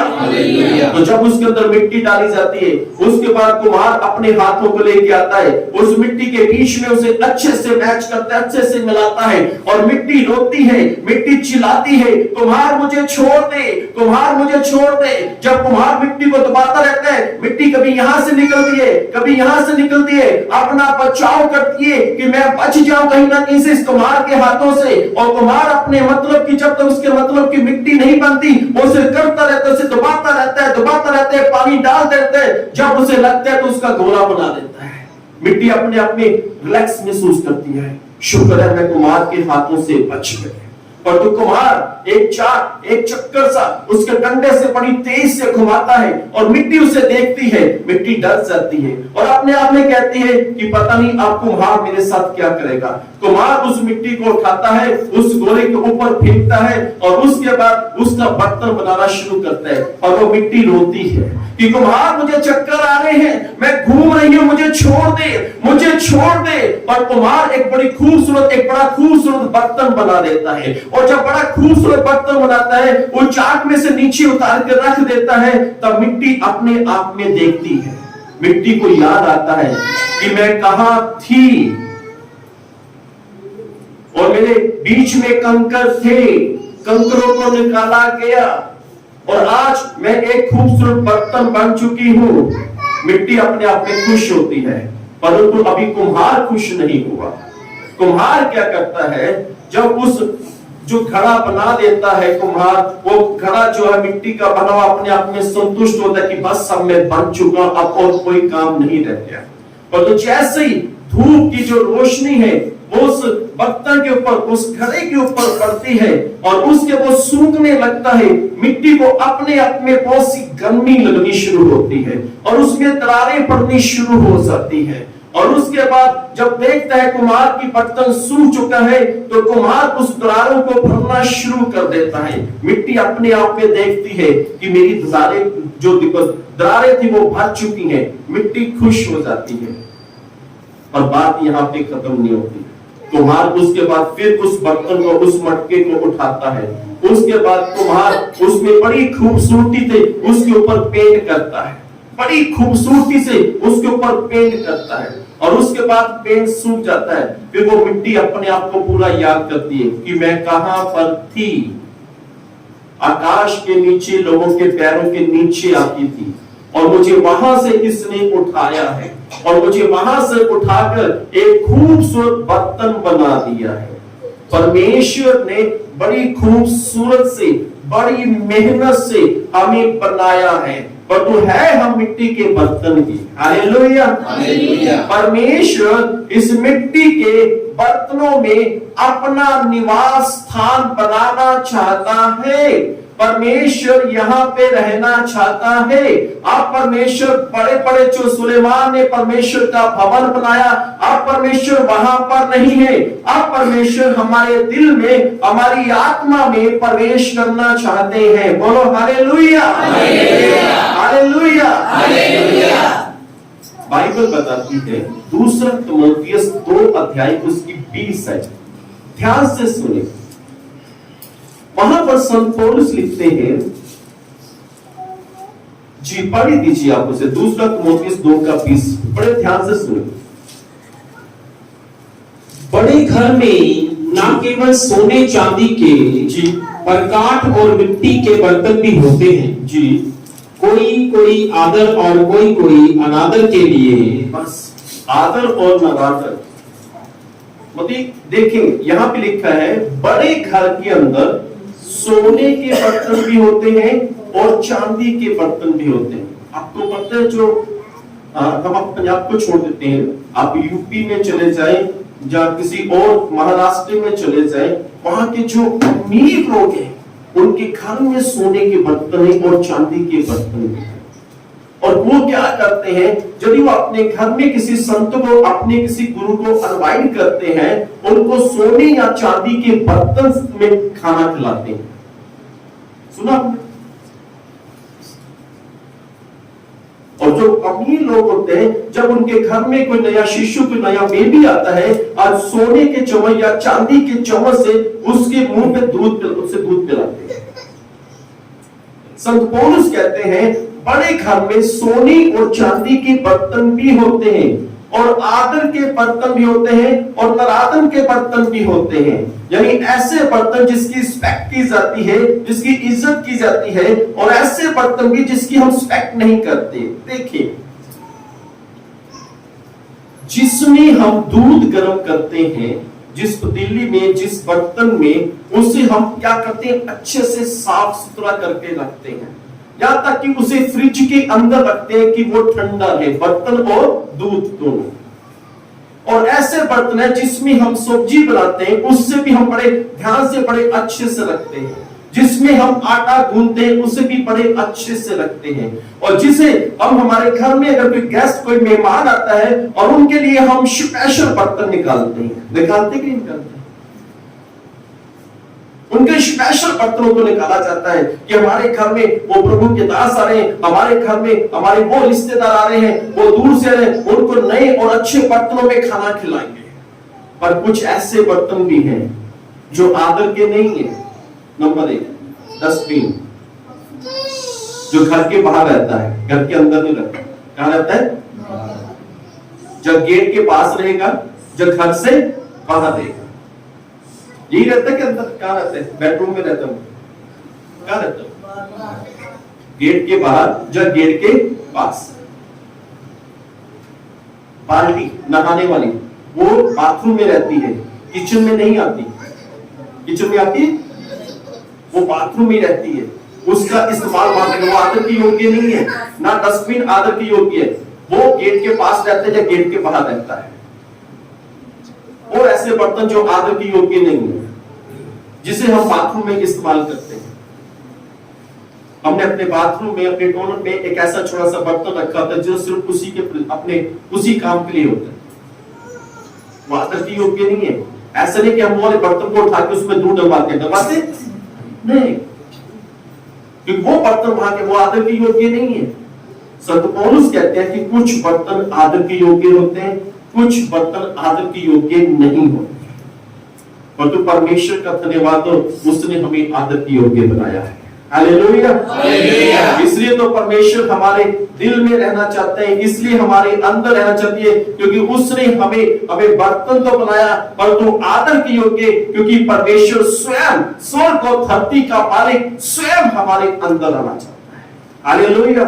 तो जब उसके अंदर मिट्टी डाली जाती है, उसके बाद कुम्हार अपने हाथों को लेके आता है, उस मिट्टी के बीच में उसे अच्छे से मैच करता है, अच्छे से मिलाता है, और मिट्टी रोती है, मिट्टी चिल्लाती है, कुम्हार मुझे छोड़ दे, कुम्हार मुझे छोड़ दे। जब कुम्हार मिट्टी को दबाता रहता है, मिट्टी कभी यहां से निकलती है, कभी यहां से निकलती है, अपना बचाव करती है कि मैं बच जाऊं कहीं ना कहीं से इस कुम्हार के हाथों से। और कुम्हार अपने मतलब की, जब तक उसके मतलब की मिट्टी नहीं बनती, वो उसे करता रहता है, उसे दबाता रहता है, दबाता रहता है, पानी डाल देता है, जब उसे लगता है तो उसका गोला बना देता है। मिट्टी अपने आप में रिलैक्स महसूस करती है, शुक्र है मैं कुम्हार के हाथों से बच गए। पर तो कुम्हार एक चक्कर सा उसके डंडे से बड़ी तेज से घुमाता है, और मिट्टी उसे देखती है, मिट्टी डर जाती है और अपने आप में कहती है कि पता नहीं अब कुम्हार मेरे साथ क्या करेगा। कुम्हार उस मिट्टी को उठाता है, उस गोले के ऊपर फेंकता है, और उसके बाद उसका बर्तन बनाना शुरू करता है। और वो मिट्टी रोती है कि कुम्हार मुझे चक्कर आ रहे हैं, मैं घूम रही हूं, मुझे छोड़ दे, मुझे छोड़ दे। और कुम्हार एक बड़ा खूबसूरत बर्तन बना देता है, और जब बड़ा खूबसूरत बर्तन बनाता है, वो चाक में से नीचे उतार कर रख देता है, तब मिट्टी अपने आप में देखती है, मिट्टी को याद आता है कि मैं कहां थी, और मेरे बीच में कंकर थे, कंकरों को निकाला गया, और आज मैं एक खूबसूरत बर्तन बन चुकी हूं। मिट्टी अपने आप में खुश होती है, परंतु अभी कुम्हार खुश नहीं हुआ। कुम्हार क्या करता है, जब उस जो घड़ा बना देता है कुम्हार, वो घड़ा जो है मिट्टी का बना हुआ, अपने आप में संतुष्ट होता है कि बस अब मैं बन चुका, अब और कोई काम नहीं रह गया। पर तो जैसे ही धूप की जो रोशनी है वो उस बर्तन के ऊपर, उस घड़े के ऊपर पड़ती है, और उसके वो सूखने लगता है, मिट्टी को अपने आप में बहुत सी गर्मी लगनी शुरू होती है, और उसमें दरारें पड़नी शुरू हो जाती है। और उसके बाद जब देखता है कुम्हार की बर्तन सूख चुका है, तो कुम्हार उस दरारों को भरना शुरू कर देता है। मिट्टी अपने आप में देखती है कि मेरी दरारें थी वो भर चुकी हैं, मिट्टी खुश हो जाती है। और बात यहाँ पे खत्म नहीं होती। कुम्हार उसके बाद फिर उस बर्तन को, उस मटके को उठाता है, उसके बाद कुम्हार उसमें बड़ी खूबसूरती से उसके ऊपर पेंट करता है, बड़ी खूबसूरती से उसके ऊपर पेंट करता है, और उसके बाद पेंट सूख जाता है। फिर वो मिट्टी अपने आप को पूरा याद करती है कि मैं कहां पर थी, आकाश के नीचे, लोगों के पैरों के नीचे आती थी, और मुझे वहां से इसने उठाया है, और मुझे वहां से उठाकर एक खूबसूरत बर्तन बना दिया है। परमेश्वर ने बड़ी खूबसूरत से, बड़ी मेहनत से हमें बनाया है, पर तू है हम मिट्टी के बर्तन की। हालेलुया। परमेश्वर इस मिट्टी के बर्तनों में अपना निवास स्थान बनाना चाहता है। परमेश्वर यहाँ पे रहना चाहता है। आप परमेश्वर बड़े बड़े जो सुलेमान ने परमेश्वर का भवन बनाया, आप परमेश्वर वहां पर नहीं है। आप परमेश्वर हमारे दिल में, हमारी आत्मा में प्रवेश करना चाहते हैं। बोलो हालेलुया, हालेलुया, हालेलुया। बाइबल बताती है 2 तिमोथियस 2 अध्याय उसकी 20 है। ध्यान से सुने, वहां पर संत पौलुस लिखते हैं, जी पढ़ दीजिए आप उसे, 2 तिमोथियस 2 का 20, बड़े ध्यान से सुने। बड़े घर में न केवल सोने चांदी के जी पर काठ और मिट्टी के बर्तन भी होते हैं। जी, कोई कोई आदर और कोई कोई अनादर के लिए। बस आदर और नवादर, मतलब देखें यहां पे लिखा है बड़े घर के अंदर सोने के बर्तन भी होते हैं और चांदी के बर्तन भी होते हैं। आपको पता है जो हम पंजाब को छोड़ देते हैं, आप यूपी में चले जाएं या किसी और महाराष्ट्र में चले जाएं, वहां के जो अमीर लोग हैं उनके घर में सोने के बर्तन है और चांदी के बर्तन है। और वो क्या करते हैं, जब वो अपने घर में किसी संत को, अपने किसी गुरु को इनवाइट करते हैं, उनको सोने या चांदी के बर्तन में खाना खिलाते हैं। सुना आपने? और जो अमीर लोग होते हैं, जब उनके घर में कोई नया शिशु, कोई नया बेबी आता है, आज सोने के चम्मच या चांदी के चम्मच से उसके मुंह पे दूध पिलाते हैं। संत पौलुस कहते हैं बड़े घर में सोने और चांदी के बर्तन भी होते हैं और आदर के बर्तन भी होते हैं और नरादन के बर्तन भी होते हैं। यानी ऐसे बर्तन जिसकी रिस्पेक्ट की जाती है, जिसकी इज्जत की जाती है, और ऐसे बर्तन भी जिसकी हम रिस्पेक्ट नहीं करते। देखिए, जिसमें हम दूध गर्म करते हैं, जिस पतीली में, जिस बर्तन में, उसे हम क्या करते हैं, अच्छे से साफ सुथरा करके रखते हैं, यहां तक कि उसे फ्रिज के अंदर रखते हैं कि वो ठंडा रहे, बर्तन और दूध दोनों। और ऐसे बर्तन है जिसमें हम सब्जी बनाते हैं, उससे भी हम बड़े ध्यान से, बड़े अच्छे से रखते हैं। जिसमें हम आटा गूंथते हैं, उसे भी बड़े अच्छे से रखते हैं। और जिसे हम हमारे घर में अगर कोई गेस्ट, कोई मेहमान आता है और उनके लिए हम स्पेशल बर्तन निकालते हैं, निकालते कि नहीं निकालते? उनके स्पेशल बर्तनों को निकाला जाता है कि हमारे घर में वो प्रभु के दास आ रहे हैं, हमारे घर में हमारे वो रिश्तेदार आ रहे हैं, वो दूर से आ रहे हैं, उनको नए और अच्छे बर्तनों में खाना खिलाएंगे। पर कुछ ऐसे बर्तन भी हैं जो आदर के नहीं है। नंबर 1, डस्टबिन, जो घर के बाहर रहता है, घर के अंदर नहीं रहता। कहां रहता है? जब गेट के पास रहेगा, जब घर से बाहर रहेगा। यही रहता है कि अंदर? कहां रहता है? बेडरूम में रहता हूं। कहां रहता हूं? गेट के बाहर, जब गेट के पास। बाल्टी नहाने वाली वो बाथरूम में रहती है, किचन में नहीं आती। किचन में आती है, वो बाथरूम में रहती है। उसका इस्तेमाल वो आदर की योग्य नहीं है, ना डस्टबिन आदर की योग्य है। वो गेट के पास रहता है या गेट के बाहर रहता है। और ऐसे बर्तन जो आदर की योग्य नहीं है, जिसे हम बाथरूम में इस्तेमाल करते हैं। हमने अपने बाथरूम में, अपने टॉयलेट में एक ऐसा छोटा सा बर्तन रखा था जो सिर्फ उसी के अपने उसी काम के लिए होता है। वो आदर की योग्य नहीं है। ऐसा नहीं कि हम वो बर्तन को उठा के उसमें दूध डलवाते नहीं, क्योंकि वो बर्तन वहां के वो आदर के योग्य नहीं है। संत पौलुस कहते हैं कि कुछ बर्तन आदर के योग्य होते हैं, कुछ बर्तन आदर के योग्य नहीं होते। परंतु परमेश्वर का धन्यवाद हो, उसने हमें आदर के योग्य बनाया है। हालेलुया। इसलिए तो परमेश्वर हमारे दिल में रहना चाहते हैं, इसलिए हमारे अंदर रहना चाहती है, क्योंकि उसने हमें बर्तन तो बनाया परंतु आदर के योग्य, क्योंकि परमेश्वर स्वयं स्वर्ग और धरती का मालिक स्वयं हमारे अंदर रहना चाहता है। हालेलुया।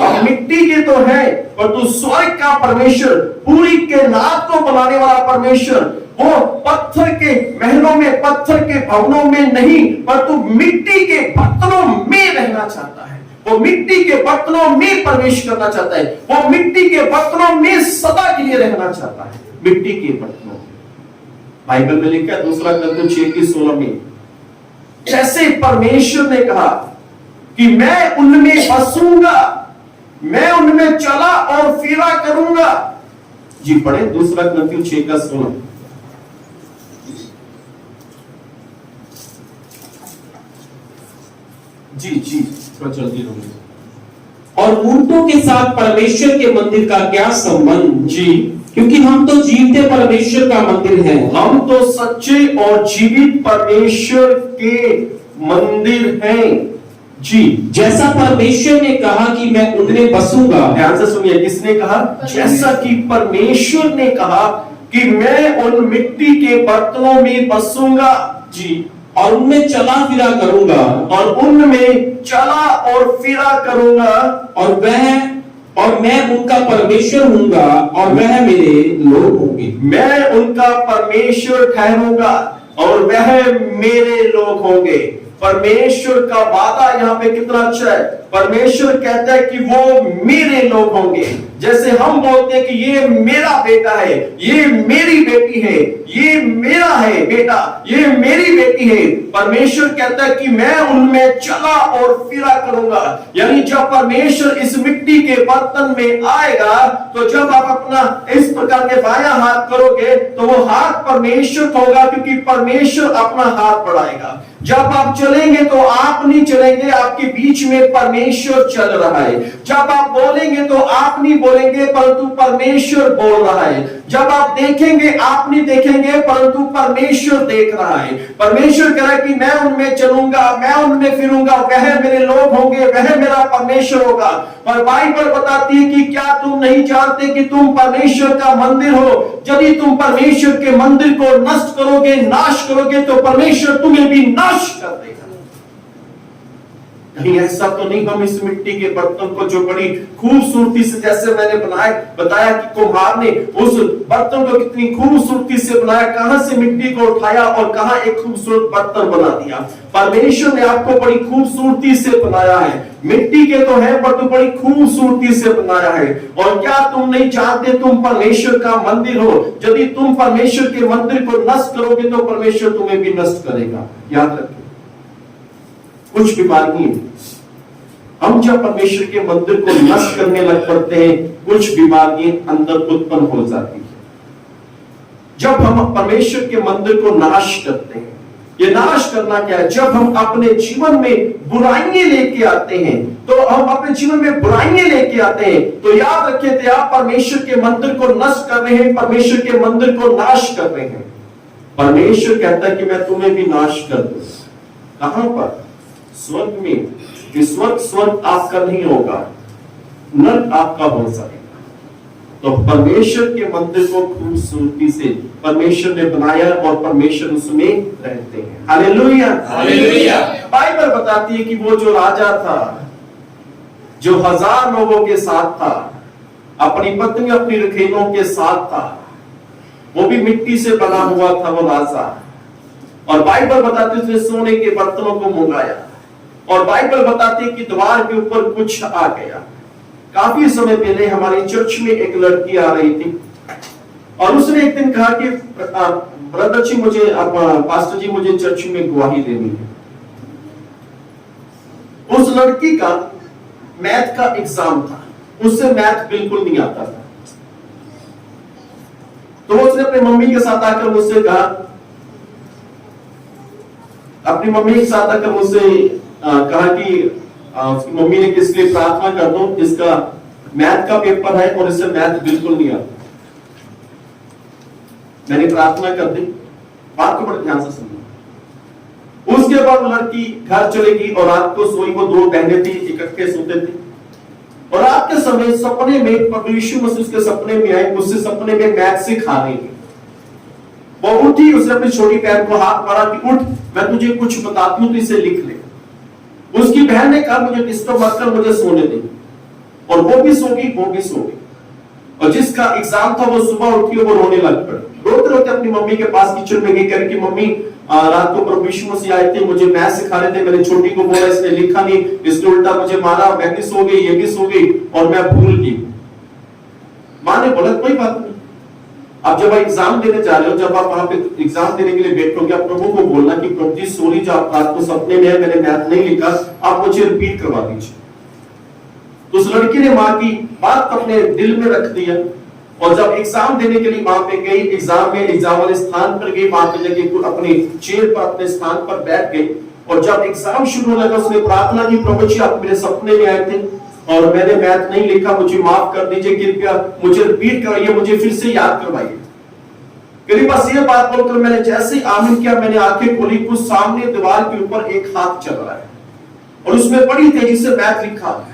अब मिट्टी के तो है परंतु स्वर्ग का परमेश्वर, पूरी के नाथ को बनाने वाला परमेश्वर, वो पत्थर के महलों में, पत्थर के भवनों में नहीं, परंतु मिट्टी के बर्तनों में रहना चाहता है। वो मिट्टी के बर्तनों में प्रवेश करना चाहता है, वो मिट्टी के बर्तनों में सदा के लिए रहना चाहता है, मिट्टी के बर्तनों में। बाइबल में लिखा है 2 Corinthians 6:16 में, जैसे परमेश्वर ने कहा कि मैं उनमें बसूंगा, मैं उनमें चला और फिरा करूंगा। जी पढ़े 2 Corinthians 6:16। जी थोड़ा जल्दी होंगे। और मूर्तों के साथ परमेश्वर के मंदिर का क्या संबंध? जी, क्योंकि हम तो जीवते परमेश्वर का मंदिर हैं। हम तो सच्चे और जीवित परमेश्वर के मंदिर हैं। जी, जैसा परमेश्वर ने कहा कि मैं उनमें बसूंगा। ध्यान से सुनिए, किसने कहा? जैसा कि परमेश्वर ने कहा कि मैं उन मिट्टी के बर्तनों में बसूंगा। जी, और उनमें चला फिरा करूंगा, और उनमें चला और फिरा करूंगा, और मैं उनका परमेश्वर हूंगा और वह मेरे लोग होंगे। मैं उनका परमेश्वर ठहरूंगा और वह मेरे लोग होंगे। परमेश्वर का वादा यहाँ पे कितना अच्छा है। परमेश्वर कहता है कि वो मेरे लोग होंगे। जैसे हम बोलते हैं कि ये मेरा बेटा है, ये मेरी बेटी है, ये मेरा है बेटा, ये मेरी बेटी है। परमेश्वर कहता है कि मैं उनमें चला और फिरा करूंगा। यानी जब परमेश्वर इस मिट्टी के बर्तन में आएगा, तो जब आप अपना इस प्रकार के बायां हाथ करोगे तो वो हाथ परमेश्वर का होगा, क्योंकि परमेश्वर अपना हाथ बढ़ाएगा। जब आप चलेंगे तो आप नहीं चलेंगे, आपके बीच में परमेश्वर चल रहा है। जब आप बोलेंगे तो आप नहीं बोलेंगे, परंतु परमेश्वर बोल रहा है। जब आप देखेंगे आप नहीं देखेंगे, परंतु परमेश्वर देख रहा है। परमेश्वर कह रहा है कि मैं उनमें चलूंगा, मैं उनमें फिरूंगा, वह मेरे लोग होंगे, वह मेरा परमेश्वर होगा। पर बाइबल बताती है कि क्या तुम नहीं जानते कि तुम परमेश्वर का मंदिर हो? यदि तुम परमेश्वर के मंदिर को नष्ट करोगे, नाश करोगे, तो परमेश्वर तुम्हें भी नाश कर देगा। कहीं ऐसा तो नहीं हम इस मिट्टी के बर्तन को, जो बड़ी खूबसूरती से, जैसे मैंने बताया कि कुम्हार ने उस बर्तन को कितनी खूबसूरती से बनाया, कहां से मिट्टी को उठाया और कहां एक खूबसूरत बर्तन बना दिया। परमेश्वर ने आपको बड़ी खूबसूरती से बनाया है। मिट्टी के तो है, पर बड़ी खूबसूरती से बनाया है। और क्या तुम नहीं जानते तुम परमेश्वर का मंदिर हो? यदि तुम परमेश्वर के मंदिर को नष्ट करोगे तो परमेश्वर तुम्हें भी नष्ट करेगा। याद रखिए, कुछ बीमारी, हम जब परमेश्वर के मंदिर को नष्ट करने लग पड़ते हैं, कुछ बीमारियां अंदर उत्पन्न हो जाती है। जब हम परमेश्वर के मंदिर को नाश करते हैं, ये नाश करना क्या है? जब हम अपने जीवन में बुराइयां लेके आते हैं, तो हम अपने जीवन में बुराइयां लेके आते हैं, तो याद रखिए थे आप परमेश्वर के मंदिर को नष्ट कर रहे हैं, परमेश्वर के मंदिर को नाश कर रहे हैं। परमेश्वर कहता है कि मैं तुम्हें भी नाश कर दूं। कहां पर? स्वर्ग में। स्वर्ग आपका नहीं होगा, नरक आपका हो जाएगा। तो परमेश्वर के मंदिर को खूबसूरती से परमेश्वर ने बनाया और परमेश्वर उसमें रहते हैं। Hallelujah, hallelujah. बाइबल बताती है कि वो जो राजा था, जो 1000 लोगों के साथ था, अपनी पत्नी अपनी रखैलों के साथ था, वो भी मिट्टी से बना हुआ था वो राजा। और बाइबल बताती है उसने सोने के बर्तनों को मंगाया। और बाइबल बताती है कि द्वार के ऊपर कुछ आ गया। काफी समय पहले हमारी चर्च में एक लड़की आ रही थी और उसने एक दिन कहा कि ब्रदर जी मुझे, पास्टर जी मुझे चर्च में गवाही देनी है। उस लड़की का मैथ का एग्जाम था, उससे मैथ बिल्कुल नहीं आता था। तो उसने अपनी मम्मी के साथ आकर मुझसे कहा, अपनी मम्मी के साथ आकर मुझसे कहा कि उसकी मम्मी ने किस लिए प्रार्थना कर दो, इसका मैथ का पेपर है और इससे मैथ बिल्कुल नहीं आता। मैंने प्रार्थना कर दी। बात को बड़े ध्यान से सुनिए। उसके बाद लड़की घर चलेगी और रात को सोई, वो 2 बहनें थी, इकट्ठे सोते थे। और रात के समय सपने में प्रभु यीशु मसीह उसके सपने में आए, उससे सपने में मैथ सिखा रही थी। वो उठी, उसने अपनी छोटी बहन को हाथ मारा कि उठ, मैं तुझे कुछ बताती हूं, तो इसे लिख ले। उसकी बहन ने कहा मुझे डिस्टर्ब मत कर, मुझे सोने दे। और वो भी सो गई, वो भी सो गई। और जिसका एग्जाम था वो सुबह उठी और वो रोने लग पड़ी। रोते रोते अपनी मम्मी के पास किचन में गई, कर कि मम्मी रात को प्रभु यीशु मसीह आए थे, मुझे मैथ सिखा रहे थे, मैंने छोटी को बोला इसने लिखा नहीं, इसने उल्टा मुझे मारा, मैं भी सो गई, ये भी सो गई और मैं भूल गई। माँ ने बोला कोई बात नहीं, अब जब आप एग्जाम देने जा रहे हो, जब आप वहां पे एग्जाम देने के लिए बैठोगे, आप प्रभु को बोलना कि प्रभु जी सॉरी, जो आप रात को सपने में है मैंने मैथ नहीं लिखा, आप मुझे रिपीट करवा दीजिए। तो उस लड़की ने माँ की बात अपने दिल में रख दिया और जब एग्जाम देने के लिए वहां पे गई, एग्जाम में एग्जाम वाले स्थान पर गई, वहां पे जाके अपनी चेयर पर अपने स्थान पर बैठ गई और जब एग्जाम शुरू होने लगा उसने प्रार्थना की, प्रभु जी आप मेरे सपने में आए थे और मैंने मैथ नहीं लिखा, मुझे माफ कर दीजिए, कृपया मुझे रिपीट करवाइए, मुझे फिर से याद करवाइए। करीब बस ये बात बोलकर मैंने जैसे ही आमीन किया, मैंने आंखें खोली, कुछ सामने दीवार के ऊपर एक हाथ चल रहा है और उसमें बड़ी तेजी से मैथ लिखा है।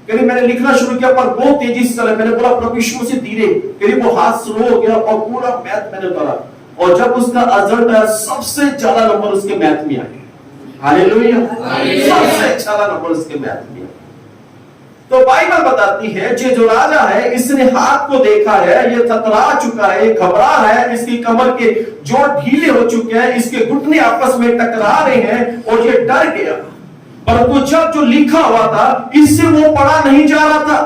करीब मैंने लिखना शुरू किया पर बहुत तेजी से चला, मैंने बोला प्रभु यीशु मसीह धीरे, करीब वो हाथ स्लो हो गया और पूरा मैथ मैंने करा और जब उसका रिजल्ट आया सबसे ज्यादा नंबर उसके मैथ में आए। हालेलुया, सबसे ज्यादा नंबर उसके मैथ में। तो बाइबल बताती है जो राजा है इसने हाथ को देखा है, ये थतरा चुका है, घबरा है, इसकी कमर के जोड़ ढीले हो चुके हैं, इसके घुटने आपस में टकरा रहे हैं और ये डर गया। परंतु जब जो लिखा हुआ था इससे वो पढ़ा नहीं जा रहा था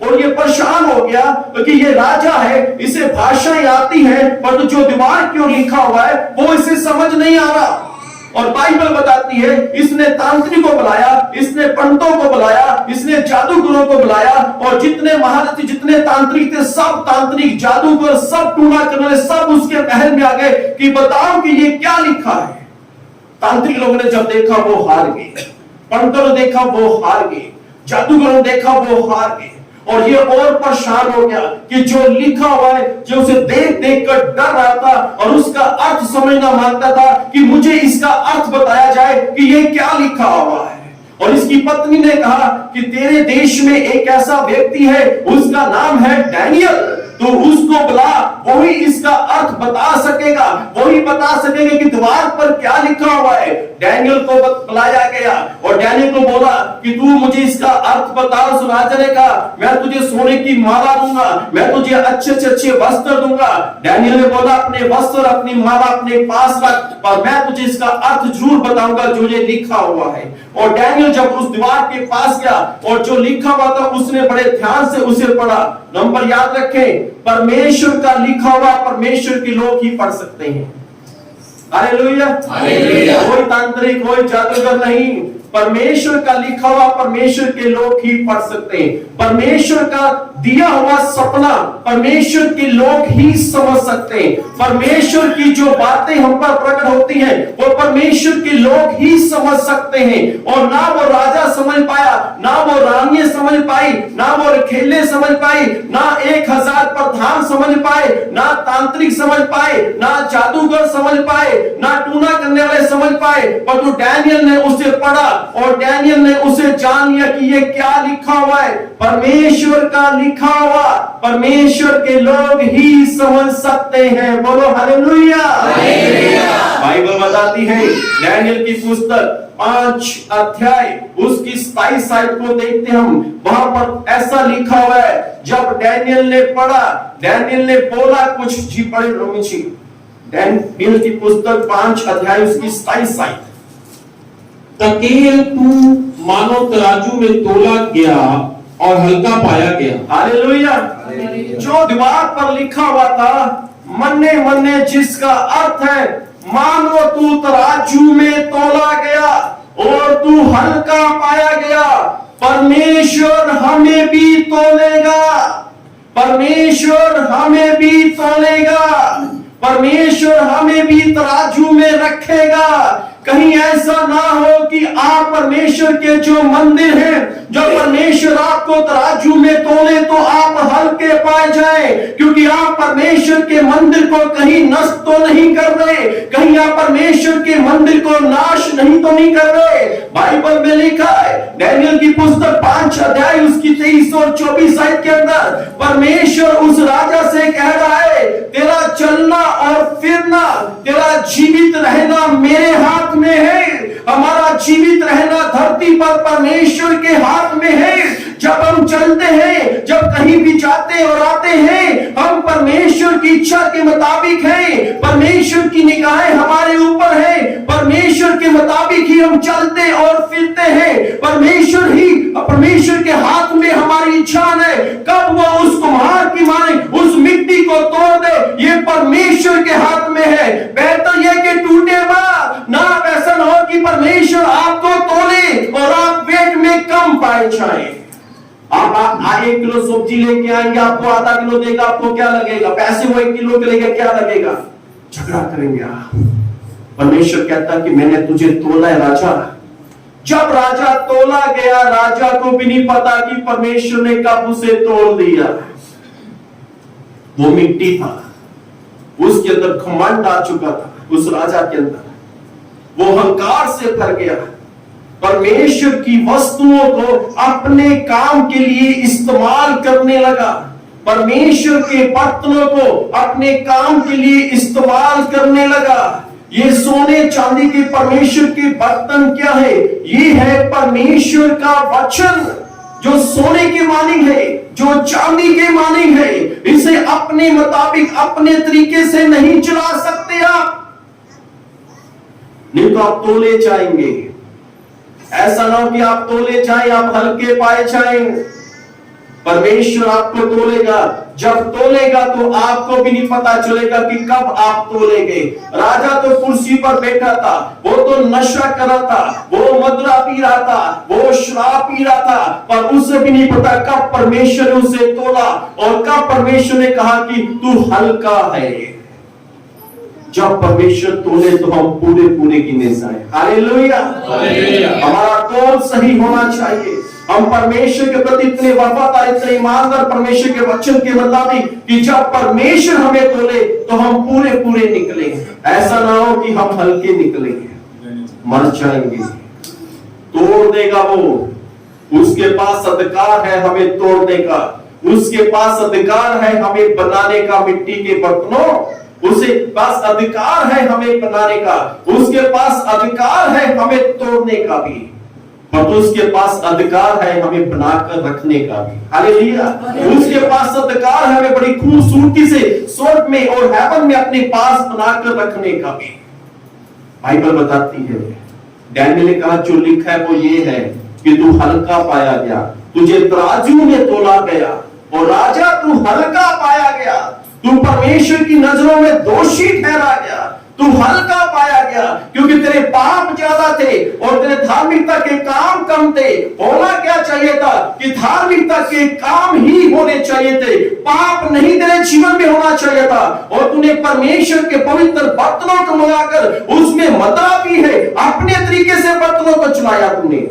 और ये परेशान हो गया क्योंकि ये राजा है, इसे भाषाएं आती हैं परंतु जो दीवार की ओर लिखा हुआ है वो इसे समझ नहीं आ रहा। और बाइबल बताती है इसने तांत्रिक को बुलाया, इसने पंडितों को बुलाया, इसने जादूगरों को बुलाया और जितने महारथी जितने तांत्रिक थे सब तांत्रिक जादूगर सब टूना करने वाले सब उसके महल में आ गए कि बताओ कि ये क्या लिखा है। तांत्रिक लोगों ने जब देखा वो हार गए, पंडितों ने देखा वो हार गए, जादूगरों ने देखा वो हार गए और ये और परेशान हो गया कि जो लिखा हुआ है, जो उसे देख देख कर डर रहा था और उसका अर्थ समझना मांगता था कि मुझे इसका अर्थ बताया जाए कि ये क्या लिखा हुआ है। और इसकी पत्नी ने कहा कि तेरे देश में एक ऐसा व्यक्ति है, उसका नाम है डैनियल, तो उसको बुला, वही इसका अर्थ बता सकेगा, वही बता सकेगा कि दीवार पर क्या लिखा हुआ है। डैनियल को बुलाया गया और डैनियल को बोला कि तू मुझे इसका अर्थ बता। उस राजा ने कहा मैं तुझे सोने की माला दूंगा, मैं तुझे अच्छे से अच्छे वस्त्र दूंगा। डैनियल ने बोला अपने वस्त्र अपनी माला अपने पास रख और मैं तुझे इसका अर्थ जरूर बताऊंगा जो ये लिखा हुआ है। और डैनियल जब उस दीवार के पास गया और जो लिखा हुआ था उसने बड़े ध्यान से उसे पढ़ा। नंबर याद रखें, परमेश्वर का लिखा हुआ परमेश्वर के लोग ही पढ़ सकते हैं। हालेलुया, कोई तांत्रिक कोई जादूगर नहीं, परमेश्वर का लिखा हुआ परमेश्वर के लोग ही पढ़ सकते हैं। परमेश्वर का दिया हुआ सपना परमेश्वर के लोग ही समझ सकते हैं। परमेश्वर की जो बातें हम पर प्रकट होती हैं वो परमेश्वर के लोग ही समझ सकते हैं। और ना वो राजा समझ पाया, ना वो रानी समझ पाई, ना वो खेले समझ पाई, ना 1000 प्रधान समझ पाए, ना तांत्रिक समझ पाए, ना जादूगर समझ पाए, ना टूना करने वाले समझ पाए, परंतु डैनियल ने उसे पढ़ा और डैनियल ने उसे जान लिया कि ये क्या लिखा हुआ है। परमेश्वर का लिखा हुआ परमेश्वर के लोग ही समझ सकते हैं। बोलो हालेलुया। बाइबल बताती है डैनियल की पुस्तक 5 अध्याय उसकी 27 आयत को देखते हम, वहां पर ऐसा लिखा हुआ है जब डैनियल ने पढ़ा, डैनियल ने बोला कुछ जी पढ़े रोमिची। डैनियल की पुस्तक 5 अध्याय उसकी 27 आयत, तकेल तू मानो तराजू में तोला गया और हल्का पाया गया। हालेलुया। जो दीवार पर लिखा हुआ था मन्ने मन्ने जिसका अर्थ है मानो तू तराजू में तोला गया और तू हल्का पाया गया। परमेश्वर हमें भी तोलेगा, परमेश्वर हमें भी तोलेगा, परमेश्वर हमें भी तराजू में रखेगा। कहीं ऐसा ना हो कि आप परमेश्वर के जो मंदिर हैं, जब परमेश्वर आपको तराजू में तोले तो आप हल्के पाए जाए, क्योंकि आप परमेश्वर के मंदिर को कहीं नष्ट तो नहीं कर रहे, कहीं आप परमेश्वर के मंदिर को नाश नहीं तो नहीं कर रहे। बाइबल में लिखा है डैनियल की पुस्तक 5 अध्याय उसकी 23 और 24 आयत के अंदर परमेश्वर उस राजा से कह रहा है तेरा चलना और फिरना, तेरा जीवित रहना मेरे हाथ में है। हमारा जीवित रहना धरती पर परमेश्वर के हाथ में है। जब हम चलते हैं, जब कहीं भी जाते और आते हैं, हम परमेश्वर की इच्छा के मुताबिक हैं, परमेश्वर की निगाहें हमारे ऊपर है, परमेश्वर के मुताबिक ही हम चलते और फिरते हैं। परमेश्वर के हाथ में हमारी इच्छा है, कब वो उस कुम्हार की माने उस मिट्टी को तोड़ दे, ये परमेश्वर के हाथ में है। बेहतर यह कि टूटे ना, ऐसा ना हो कि परमेश्वर आपको तोले और आप वेट में कम पाए जाए। आप 1 किलो सब्जी लेके आएंगे, आपको आधा किलो देगा, आपको क्या लगेगा? पैसे वो 1 किलो के लेके क्या लगेगा? झगड़ा करेंगे आप। परमेश्वर कहता कि मैंने तुझे तोला है राजा। जब राजा तोला गया, राजा को भी नहीं पता कि परमेश्वर ने कब उसे तोड़ दिया। वो मिट्टी था, उसके अंदर घमंड आ चुका था, उस राजा के अंदर वो अहंकार से भर गया। परमेश्वर की वस्तुओं को अपने काम के लिए इस्तेमाल करने लगा, परमेश्वर के बर्तनों को अपने काम के लिए इस्तेमाल करने लगा। ये सोने चांदी के परमेश्वर के बर्तन क्या है? ये है परमेश्वर का वचन, जो सोने के मानिंग है, जो चांदी के मानिंग है। इसे अपने मुताबिक अपने तरीके से नहीं चला सकते आप, नहीं तो आप तोले जाएंगे। ऐसा ना हो कि आप तोले जाएं, आप हल्के पाए जाएं। परमेश्वर आपको तोलेगा, जब तोलेगा तो आपको भी नहीं पता चलेगा कि कब आप तोले गए। राजा तो कुर्सी पर बैठा था, वो तो नशा कर रहा था, वो मदिरा पी रहा था, वो शराब पी रहा था, पर उसे भी नहीं पता कब परमेश्वर ने उसे तोला और कब परमेश्वर ने कहा कि तू हल्का है। जब परमेश्वर तोले तो हम पूरे पूरे गिने जाए। हालेलुया। हमारा तोल सही होना चाहिए। हम परमेश्वर के प्रति इतने वफादार, इतने ईमानदार परमेश्वर के वचन के मुताबिक कि जब परमेश्वर हमें तोले तो हम पूरे पूरे निकले। ऐसा ना हो कि हम हल्के निकलेंगे, मर जाएंगे। तोड़ देगा वो, उसके पास अधिकार है हमें तोड़ने का, उसके पास अधिकार है हमें बनाने का मिट्टी के बर्तनों, उसके पास अधिकार है हमें बनाने का, उसके पास अधिकार है हमें तोड़ने का भी, पर उसके पास अधिकार है हमें बनाकर रखने का भी। हालेलुया। उसके पास अधिकार है हमें बड़ी खूबसूरती से स्वर्ग में और हेवन में अपने पास बनाकर रखने का भी। बाइबल बताती है, डैनियल ने कहा जो लिखा है वो ये है कि तू हल्का पाया गया, तुझे तराजू में तोला गया और राजा तू हल्का पाया गया, तू परमेश्वर की नजरों में दोषी ठहरा गया, तू हल्का पाया गया, क्योंकि तेरे पाप ज्यादा थे और तेरे धार्मिकता के काम कम थे। होना क्या चाहिए था कि धार्मिकता के काम ही होने चाहिए थे, पाप नहीं तेरे जीवन में होना चाहिए था। और तूने परमेश्वर के पवित्र बर्तनों को मंगाकर उसमें मदिरा पी है, अपने तरीके से बर्तनों को चलाया तूने,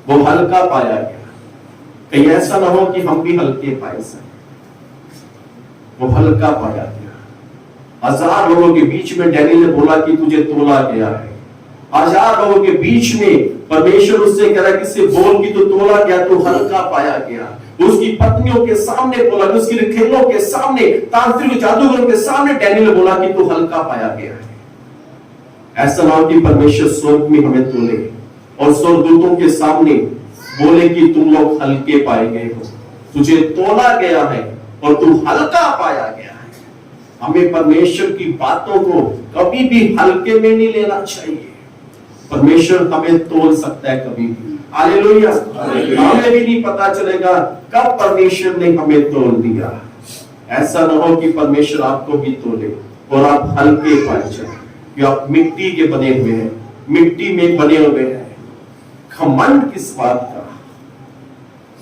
वो हल्का पाया गया। कहीं ऐसा ना हो कि हम भी हल्के पाए जाए। वो हल्का पाया गया। 1000 लोगों के बीच में डैनियल ने बोला कि तुझे तोला गया है। 1000 लोगों के बीच में परमेश्वर उससे कह रहा है कि बोल कि तू तोला गया, तू हल्का पाया गया। उसकी पत्नियों के सामने बोला, उसकी रखेलों के सामने, तांत्रिक जादूगरों के सामने डैनियल ने बोला कि तू हल्का पाया गया है। ऐसा ना हो कि परमेश्वर स्वर्ग में हमें तोले और स्वर्गदूतों के सामने बोले कि तुम लोग हल्के पाए गए हो, तुझे तोला गया है और तू हल्का पाया गया है। हमें परमेश्वर की बातों को कभी भी हल्के में नहीं लेना चाहिए। परमेश्वर हमें तोल सकता है कभी भी। हालेलुया। हमें भी नहीं पता चलेगा कब परमेश्वर ने हमें तोल दिया। ऐसा ना हो कि परमेश्वर आपको भी तोले और आप हल्के पाए जाए, कि आप मिट्टी के बने हुए हैं, मिट्टी में बने हुए हैं। घमंड किस बात का?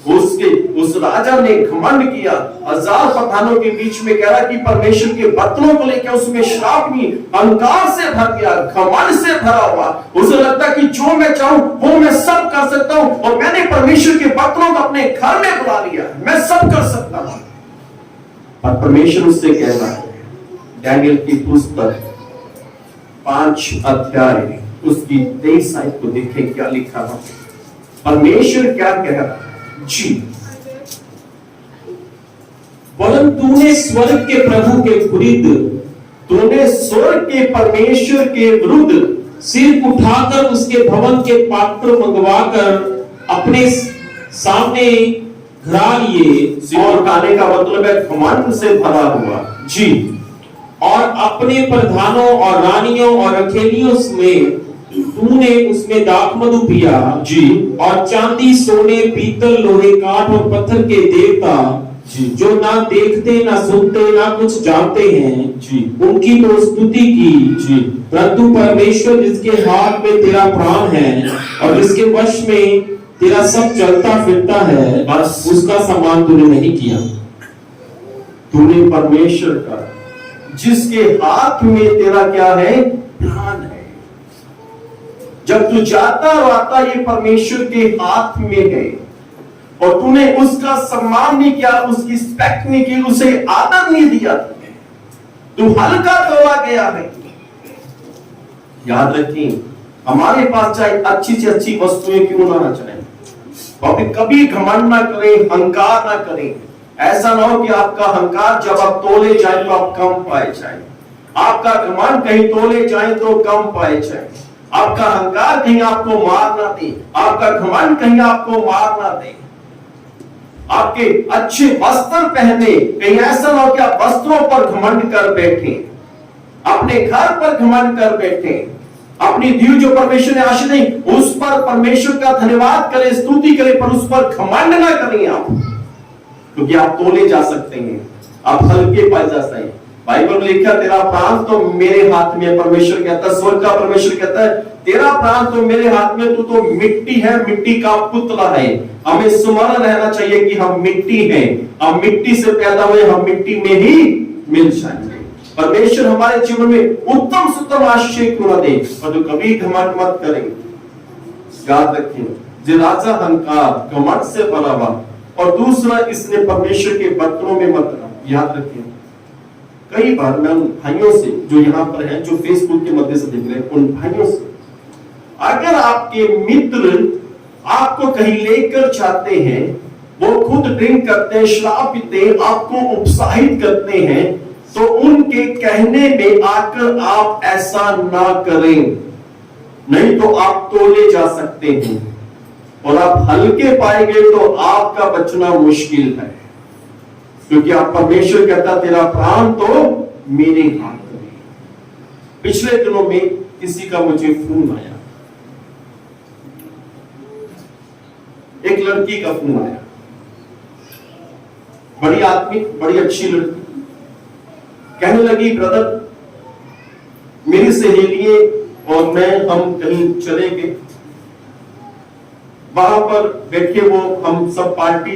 उस राजा ने घमंड किया, 1000 पठानों के बीच में कह रहा कि परमेश्वर के बर्तनों को लेकर उसमें शराब नहीं, अहंकार से भर गया, घमंड से भरा हुआ। उसे लगता कि जो मैं चाहूं वो मैं सब कर सकता हूं और मैंने परमेश्वर के बर्तनों को अपने घर में बुला लिया, मैं सब कर सकता हूं। और परमेश्वर उससे कह रहा है, डैनियल की पुस्तक 5 अध्याय उसकी 23 आयत को देखें क्या लिखा है। परमेश्वर क्या कह रहा है जी। वरन तूने स्वर्ग के प्रभु के विरुद्ध, तूने स्वर्ग के परमेश्वर के विरुद्ध सिर उठाकर उसके भवन के पात्र मंगवाकर अपने सामने घरा लिए सिर उठाने का मतलब है घमंड से भरा हुआ। जी, और अपने प्रधानों और रानियों और रखेलियों में तूने उसमें दाखमधु पिया जी, और चांदी सोने पीतल लोहे काठ और पत्थर के देवता जी, जो ना देखते ना सुनते ना कुछ जानते हैं जी, उनकी तो स्तुति की। जी, परंतु परमेश्वर जिसके हाथ में तेरा प्राण है और जिसके वश में तेरा सब चलता फिरता है, बस उसका सम्मान तूने नहीं किया। तूने परमेश्वर का, जिसके हाथ में तेरा क्या है, प्राण है। जब तू जाता और आता ये परमेश्वर के हाथ में है और तूने उसका सम्मान नहीं किया, उसकी रिस्पेक्ट नहीं की, उसे आदर नहीं दिया, तू हल्का तोड़ा गया है। याद रखें, हमारे पास चाहे अच्छी से अच्छी वस्तुएं क्यों ना चाहे, कभी घमंड ना करें, अहंकार ना करें। ऐसा ना हो कि आपका अहंकार जब आप तोले जाए तो आप कम पाए जाए, आपका घमंड कहीं तोले जाए तो कम पाए जाए, आपका अहंकार कहीं आपको मार ना दे, आपका घमंड कहीं आपको मार ना दे। आपके अच्छे वस्त्र पहने, कहीं ऐसा ना हो कि आप वस्त्रों पर घमंड कर बैठे, अपने घर पर घमंड कर बैठे, अपनी दीव जो परमेश्वर ने आशीष दी उस पर परमेश्वर का धन्यवाद करें, स्तुति करें, पर उस पर घमंड ना करें आप, क्योंकि आप तोले जा सकते हैं, आप हल्के पाए जा सकते हैं। बाइबल में लिखा तेरा प्राण तो मेरे हाथ में, परमेश्वर कहता है, स्वर्ग का परमेश्वर कहता है तेरा प्राण तो मेरे हाथ में, तू तो मिट्टी है, मिट्टी का पुतला है। हमें स्मरण रहना चाहिए कि हम मिट्टी हैं, हम मिट्टी से पैदा हुए, हम मिट्टी में ही मिल जाएंगे। परमेश्वर हमारे जीवन में उत्तम से उत्तम आशीष क्यों ना दे, पर जो कभी घमंड मत करेंगे। याद रखें, जो राजा अहंकार घमंड से भरा हुआ, और दूसरा इसने परमेश्वर के बर्तनों में मत रहा। याद रखें, कई बार मैं उन भाइयों से जो यहाँ पर हैं, जो फेसबुक के मध्य से देख रहे हैं, उन भाइयों से, अगर आपके मित्र आपको कहीं लेकर जाते हैं, वो खुद ड्रिंक करते हैं, शराब पीते हैं, आपको उत्साहित करते हैं, तो उनके कहने में आकर आप ऐसा ना करें, नहीं तो आप तोले जा सकते हैं और आप हल्के पाएंगे तो आपका बचना मुश्किल है, क्योंकि आप परमेश्वर कहता तेरा प्राण तो मेरे हाथ में। पिछले दिनों में किसी का मुझे फोन आया, एक लड़की का फोन आया, बड़ी आदमी, बड़ी अच्छी लड़की, कहने लगी ब्रदर मेरी सहेलियां और मैं हम कहीं चले गए, वहां पर बैठे वो हम सब पार्टी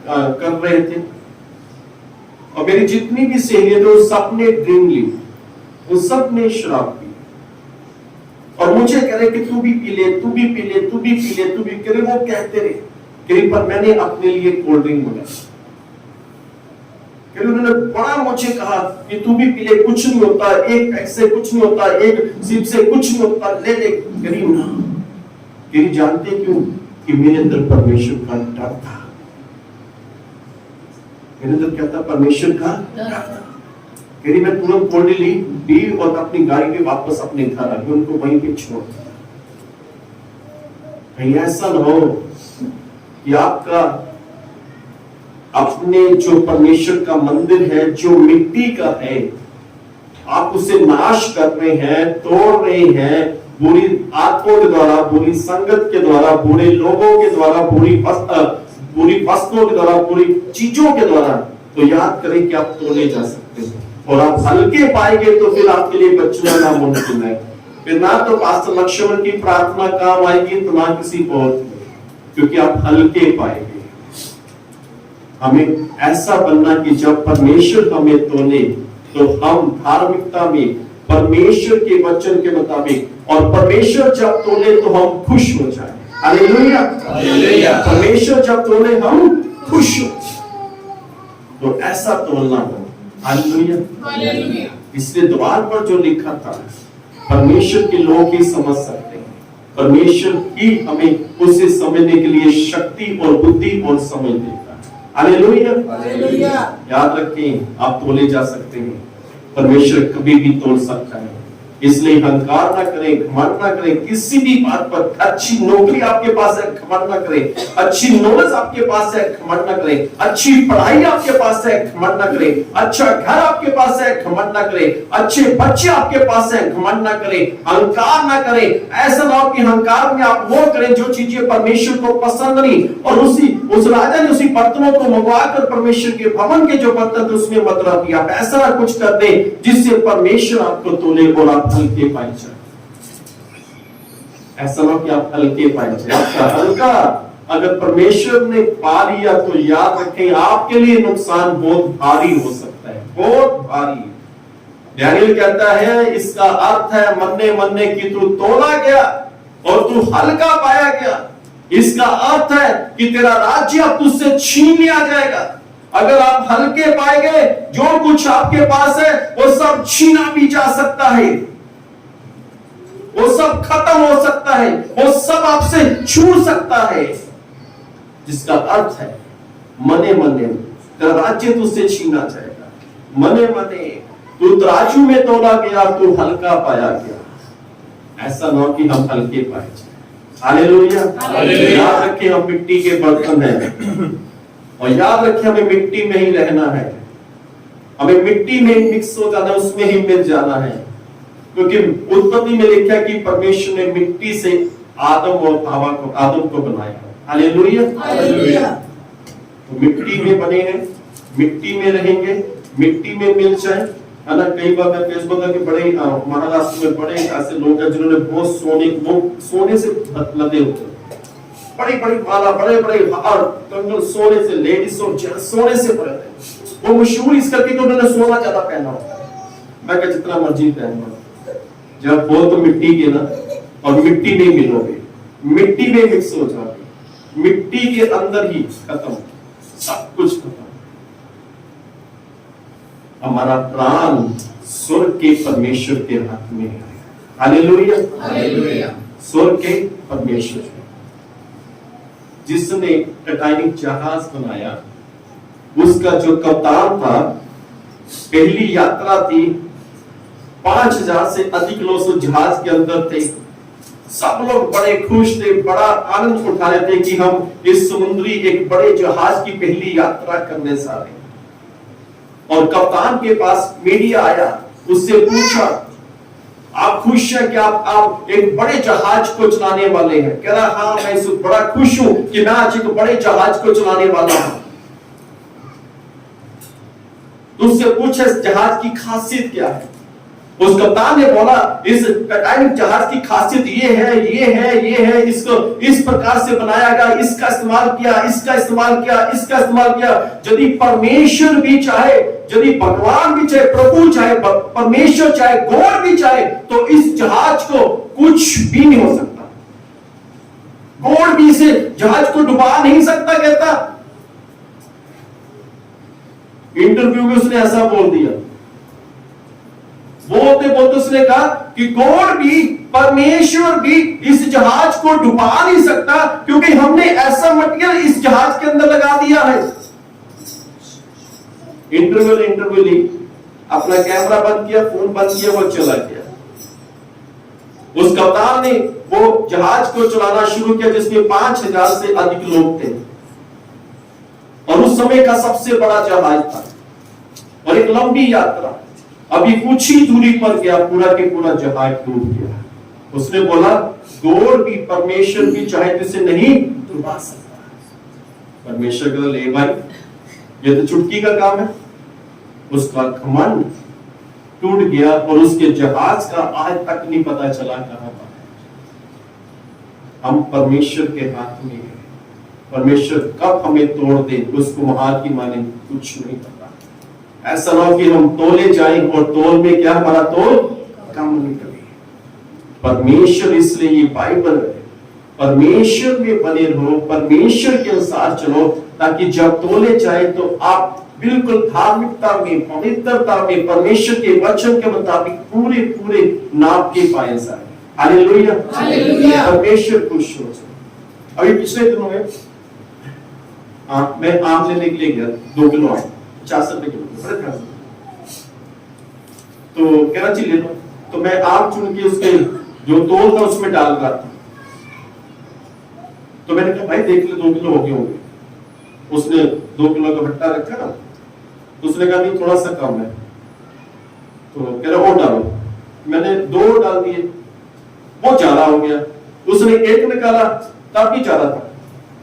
कर रहे थे और मेरी जितनी भी सहेलियां थे वो सबने ड्रिंक ली, वो सबने शराब पी और मुझे कह रहे कि तू भी पी ले, तू भी पी ले, तू भी पी ले, तू भी कह रहे, वो कहते रहे, पर मैंने अपने लिए कोल्ड ड्रिंक मंगाई। उन्होंने बड़ा मुझे कहा कि तू भी पी ले, कुछ नहीं होता, एक पैक से कुछ नहीं होता, एक सिप से कुछ नहीं होता, ले ले। जानते क्यों? कि मेरे अंदर परमेश्वर का डर था, मेरे अंदर क्या था? परमेश्वर का डर था। मैं तुरंत कोल्ड ली दी और अपनी गाड़ी में वापस अपने घर आ गई, उनको वहीं पे छोड़ दिया। कहीं ऐसा न हो कि आपका अपने जो परमेश्वर का मंदिर है, जो मिट्टी का है, आप उसे नाश कर रहे हैं, तोड़ रहे हैं, बुरी आत्माओं के द्वारा, बुरी संगत के द्वारा, बुरे लोगों के द्वारा, बुरी वस्तुओं के द्वारा, बुरी चीजों के द्वारा। तो याद करें कि आप तोड़े जा सकते हैं और आप हल्के पाएंगे तो फिर आपके लिए बचना नामुमकिन है। फिर ना तो पास्टर लक्ष्मण की प्रार्थना काम आएगी, तो ना किसी और की, क्योंकि आप हल्के पाएंगे। हमें ऐसा बनना कि जब परमेश्वर हमें तोले तो हम धार्मिकता में परमेश्वर के वचन के मुताबिक, और परमेश्वर जब तोले तो हम खुश हो जाए। हालेलुया, परमेश्वर जब तोले हम खुश हो, तो ऐसा तोलना हो। हालेलुया। इसलिए द्वार पर जो लिखा था, परमेश्वर के लोग ही समझ सकते हैं, परमेश्वर ही हमें उसे समझने के लिए शक्ति और बुद्धि और समझ देता है। हालेलुया। याद रखें, आप तोले जा सकते हैं, परमेश्वर कभी भी तोड़ सकता है। इसलिए अहंकार ना करें, घमंड ना करें किसी भी बात पर। अच्छी नौकरी आपके पास है, घमंड ना करें। अच्छी नॉलेज आपके पास है, घमंड ना करें। अच्छी पढ़ाई आपके पास है, घमंड ना करें। अच्छा घर आपके पास है, घमंड ना करें। अच्छे बच्चे आपके पास है, घमंड ना करें। अहंकार ना करें। ऐसा ना हो कि अहंकार में आप वो करें जो चीजें परमेश्वर को पसंद नहीं, और उस राजा ने उसी बर्तनों को मंगवाकर परमेश्वर के भवन के जो बर्तन थे उसमें मत रख दिया। ऐसा कुछ कर दे जिससे परमेश्वर आपको तोले और आप हल्के पाए जाए। ऐसा ना कि आप हल्के पाए जाए। आपका हल्का अगर परमेश्वर ने पा लिया तो याद रखें आपके लिए नुकसान बहुत भारी हो सकता है, बहुत भारी। डैनियल कहता है इसका अर्थ है मरने मरने की तू तोला गया और तू हल्का पाया गया। इसका अर्थ है कि तेरा राज्य अब तुझसे छीन लिया जाएगा। अगर आप हल्के पाए गए, जो कुछ आपके पास है वो सब छीना भी जा सकता है, वो सब खत्म हो सकता है, वो सब आपसे छूट सकता है। जिसका अर्थ है मने मने तेरा राज्य तुझसे छीना जाएगा। मने मने तू तराजू में तोला गया, तू हल्का पाया गया। ऐसा ना हो कि हम हल्के पाए जाए। हालेलुया। याद रखें हम मिट्टी के बर्तन हैं, और याद रखें हमें मिट्टी में ही रहना है। हमें मिट्टी में मिक्स हो जाना है, उसमें ही मिल जाना है। क्योंकि उत्पत्ति में लिखा है कि परमेश्वर ने मिट्टी से आदम और हवा को, आदम को बनाया। हालेलुया। तो मिट्टी में बने हैं, मिट्टी में रहेंगे, मिट्टी में मिल जाए, है ना। कई बार मैं फेसबुक के बड़े महाराष्ट्र में बड़े ऐसे लोग हैं जिन्होंने बहुत सोने से लदे होते, बड़ी बड़ी माला, बड़े बड़े हार कंगन सोने से, लेडीज और जेंट्स सोने से पहनते हैं। वो मशहूर इस करके कि उन्होंने सोना ज्यादा पहना होता है। मैं क्या जितना मर्जी पहनूं, जब वो तो मिट्टी के ना, और मिट्टी में मिलोगे, मिट्टी में मिक्स हो जाओगे, मिट्टी के अंदर ही खत्म, सब कुछ खत्म। हमारा प्राण स्वर्ग के परमेश्वर के हाथ में है। हालेलुया। हालेलुया। स्वर्ग के परमेश्वर जिसने टाइटैनिक जहाज बनाया, उसका जो कप्तान था, पहली यात्रा थी, 5000 से अधिक लोग उस जहाज के अंदर थे। सब लोग बड़े खुश थे, बड़ा आनंद उठा रहे थे कि हम इस समुद्री एक बड़े जहाज की पहली यात्रा करने जा रहे हैं। और कप्तान के पास मीडिया आया, उससे पूछा आप खुश हैं कि आप एक बड़े जहाज को चलाने वाले हैं? कह रहा हाँ मैं इस बड़ा खुश हूं कि मैं आज एक बड़े जहाज को चलाने वाला हूं। तो उससे पूछे इस जहाज की खासियत क्या है? उस कप्तान ने बोला इस टाइटैनिक जहाज की खासियत ये है, ये है, ये है, इसको इस प्रकार से बनाया गया, इसका इस्तेमाल किया, इसका इस्तेमाल किया, इसका इस्तेमाल किया। यदि परमेश्वर भी चाहे, यदि भगवान भी चाहे, प्रभु चाहे, परमेश्वर चाहे, गॉड भी चाहे, तो इस जहाज को कुछ भी नहीं हो सकता। गॉड भी इसे जहाज को डुबा नहीं सकता। कहता इंटरव्यू में उसने ऐसा बोल दिया। बोलते बोलते उसने कहा कि गॉड भी, परमेश्वर भी इस जहाज को डुबा नहीं सकता, क्योंकि हमने ऐसा मटेरियल इस जहाज के अंदर लगा दिया है। इंटरव्यू ली, अपना कैमरा बंद किया, फोन बंद किया, वो चला गया। उस कप्तान ने वो जहाज को चलाना शुरू किया जिसमें 5000 से अधिक लोग थे, और उस समय का सबसे बड़ा जहाज था, और एक लंबी यात्रा। अभी कुछ ही दूरी पर गया, पूरा के पूरा जहाज डूब गया। उसने बोला गॉड भी, परमेश्वर भी चाहे तो इसे नहीं डुबा सकता। परमेश्वर का ले भाई, ये तो चुटकी का काम है। उसका घमंड टूट गया, और उसके जहाज का आज तक नहीं पता चला कहां पर। हम परमेश्वर के हाथ में हैं। परमेश्वर कब हमें तोड़ दे उसको महान की माने कुछ नहीं पता। ऐसा ना हो कि हम तोले जाएं और तोल में क्या हमारा तोल कम निकले। परमेश्वर, इसलिए ये बाइबल है, परमेश्वर में बने रहो, परमेश्वर के अनुसार चलो, ताकि जब तोले जाए तो आप बिल्कुल धार्मिकता में, पवित्रता में, परमेश्वर के वचन के मुताबिक पूरे पूरे नाप के पाए जाए। हालेलुया। परमेश्वर खुश हो जाए। अभी पिछले दिनों में मैं आम लेने के लिए गया, 2 किलो आम, 50 रुपए किलो, तो कराची ले लो। तो मैं आग चुन के उसके जो तोल था उसमें डाल रहा था। तो मैंने कहा भाई देख ले 2 किलो हो गए होंगे। उसने 2 किलो का भट्टा रखा ना, उसने कहा नहीं थोड़ा सा कम है, तो कह रहा और डालो। मैंने 2 डाल दिए, वो ज्यादा हो गया। उसने 1 निकाला तब भी ज्यादा था।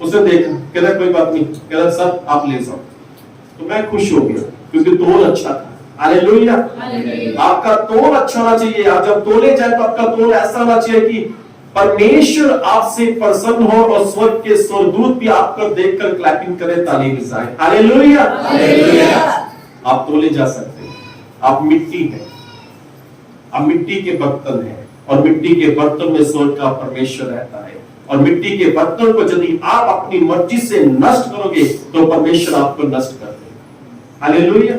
उसने देखा, कह रहा कोई बात नहीं, कह रहा सर आप ले जाओ। तो मैं खुश हो गया क्योंकि तोल अच्छा था। हालेलुया। आपका तोल अच्छा होना चाहिए। आप जब तोले जाए तो आपका तोल ऐसा होना चाहिए कि परमेश्वर आपसे प्रसन्न हो और स्वर्ग के स्वर्गदूत भी आपको देखकर क्लैपिंग करे, ताली बजाए। हालेलुया। आप तोले जा सकते हैं। आप मिट्टी है, आप मिट्टी के बर्तन हैं और मिट्टी के बर्तन में स्वर्ग का परमेश्वर रहता है। और मिट्टी के बर्तन को यदि आप अपनी मर्जी से नष्ट करोगे तो परमेश्वर आपको नष्ट कर देगा। हालेलुया।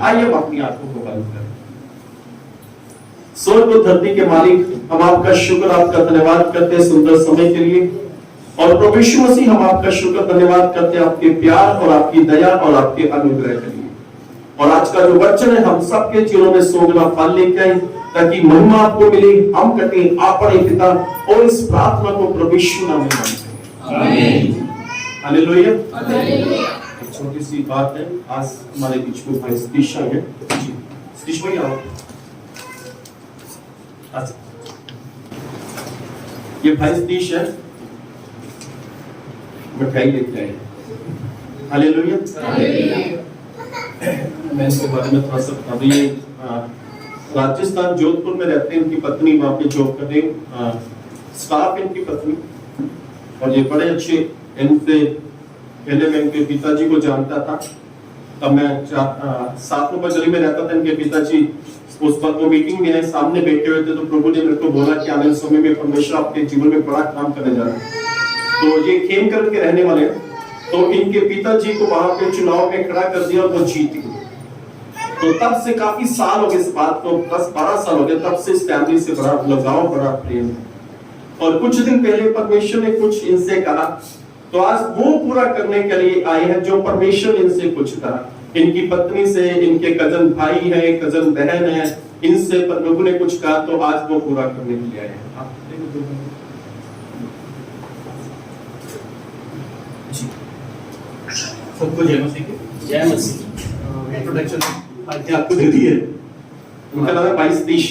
आइए हम अपनी आंखों को बंद करें। स्वर्ग और धरती के मालिक, हम आपका शुक्र, आपका धन्यवाद करते हैं सुंदर समय के लिए। और प्रभु यीशु मसीह, हम आपका शुक्र धन्यवाद करते हैं आपके प्यार और आपकी दया और आपके अनुग्रह के लिए। और आज का जो वचन है हम सबके जीवनों में सोगला फल लेके आए ताकि महिमा आपको मिले। हम कहते हैं आपने पिता और इस प्रार्थना को प्रभु यीशु नाम में मांगते हैं। आमीन। हालेलुया। एक छोटी सी बात है, आज हमारे बीच में भाई सतीश है। जी सतीश भाई आओ। ये भाई सतीश है, मिठाई लेके आए। हालेलुया। मैं इसके बारे में थोड़ा सा बता दूं। ये राजस्थान जोधपुर में रहते हैं, इनकी पत्नी वहां पे जॉब कर रही है, स्टाफ इनकी पत्नी। और ये बड़े अच्छे, इनसे पहले मैं इनके पिताजी को जानता था। तब मैं 7 नंबर गली में रहता था। इनके पिताजी उस पर वो मीटिंग में सामने बैठे हुए थे, तो प्रभु ने मेरे को बोला कि आने समय में परमेश्वर आपके जीवन में बड़ा काम करने जा रहा है। तो ये खेमकर के रहने वाले, तो इनके पिताजी को वहां पे चुनाव में खड़ा कर दिया और वो जीत गए। तो तब से काफी साल हो गए इस बात को, 10-12 साल हो गए, तब से इस फैमिली से बड़ा लगाव, बड़ा प्रेम है। और कुछ दिन पहले परमेश्वर ने कुछ इनसे कहा, तो आज वो पूरा करने के लिए आए हैं जो परमेश्वर इनसे कुछ कहा। इनकी पत्नी से, इनके कजन भाई है, कजन बहन है, इनसे प्रभु ने कुछ कहा, तो आज वो पूरा करने के लिए आए हैं। सबको जय मसीह की। जय मसीह। इंट्रोडक्शन आज आपको दे दी है। उनका नाम है भाई सतीश।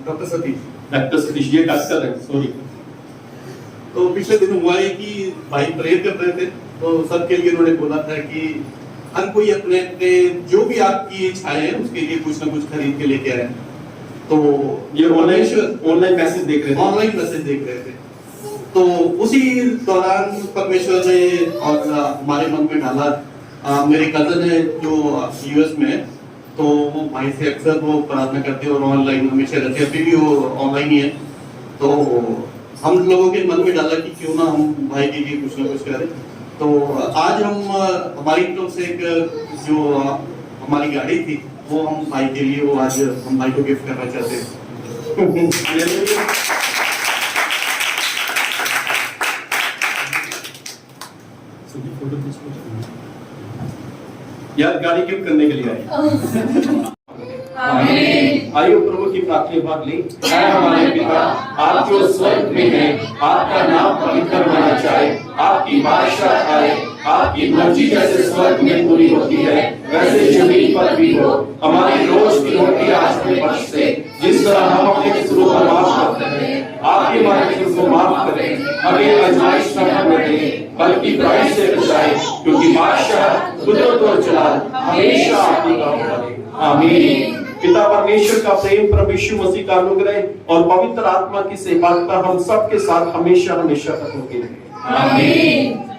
डॉक्टर सतीश। डॉक्टर सतीश ये डॉक्टर है, सॉरी। तो पिछले दिन हुआ है कि भाई प्रेयर कर रहे थे, तो सबके लिए उन्होंने बोला था कि हर कोई अपने अपने जो भी आपकी इच्छाएं हैं उसके लिए कुछ ना कुछ खरीद के लेके आए। तो ये ऑनलाइन मैसेज देख रहे थे, ऑनलाइन मैसेज देख रहे थे। तो उसी दौरान परमेश्वर ने और हमारे मन में डाला। मेरे कजन है जो यूएस में है, तो वो भाई से अक्सर वो प्रार्थना करते हैं और ऑनलाइन हमेशा रहते हैं, अभी भी वो ऑनलाइन ही है। तो हम लोगों के मन में डाला कि क्यों ना हम भाई के लिए कुछ ना कुछ करें। तो आज हम हमारी तरफ से एक जो हमारी गाड़ी थी वो हम भाई के लिए, वो आज हम भाई को गिफ्ट करना चाहते हैं। यार गाड़ी गिफ्ट करने के लिए आए। आमीन। आइए प्रभु की प्रार्थना भाग लें। है हमारे पिता, आप जो स्वर्ग में हैं, आपका नाम पवित्र माना जाए, आपकी बादशाह आए, आपकी मर्जी जैसे स्वर्ग में पूरी होती है वैसे जमीन पर भी हो। हमारी रोज की रोटी आज हमें बख्श दे, जिस तरह हम अपने मित्रों को माफ करते हैं, आप भी हमारे मित्रों को माफ करें। हमें आजमाइश में न दें, बल्कि बुराई से बचाएं, क्योंकि बादशाह, कुदरत और जलाल हमेशा आपकी है। आमीन। पिता परमेश्वर का प्रेम, प्रभु यीशु मसीह का अनुग्रह और पवित्र आत्मा की सेवा हम सबके साथ हमेशा हमेशा तक होगी। आमीन।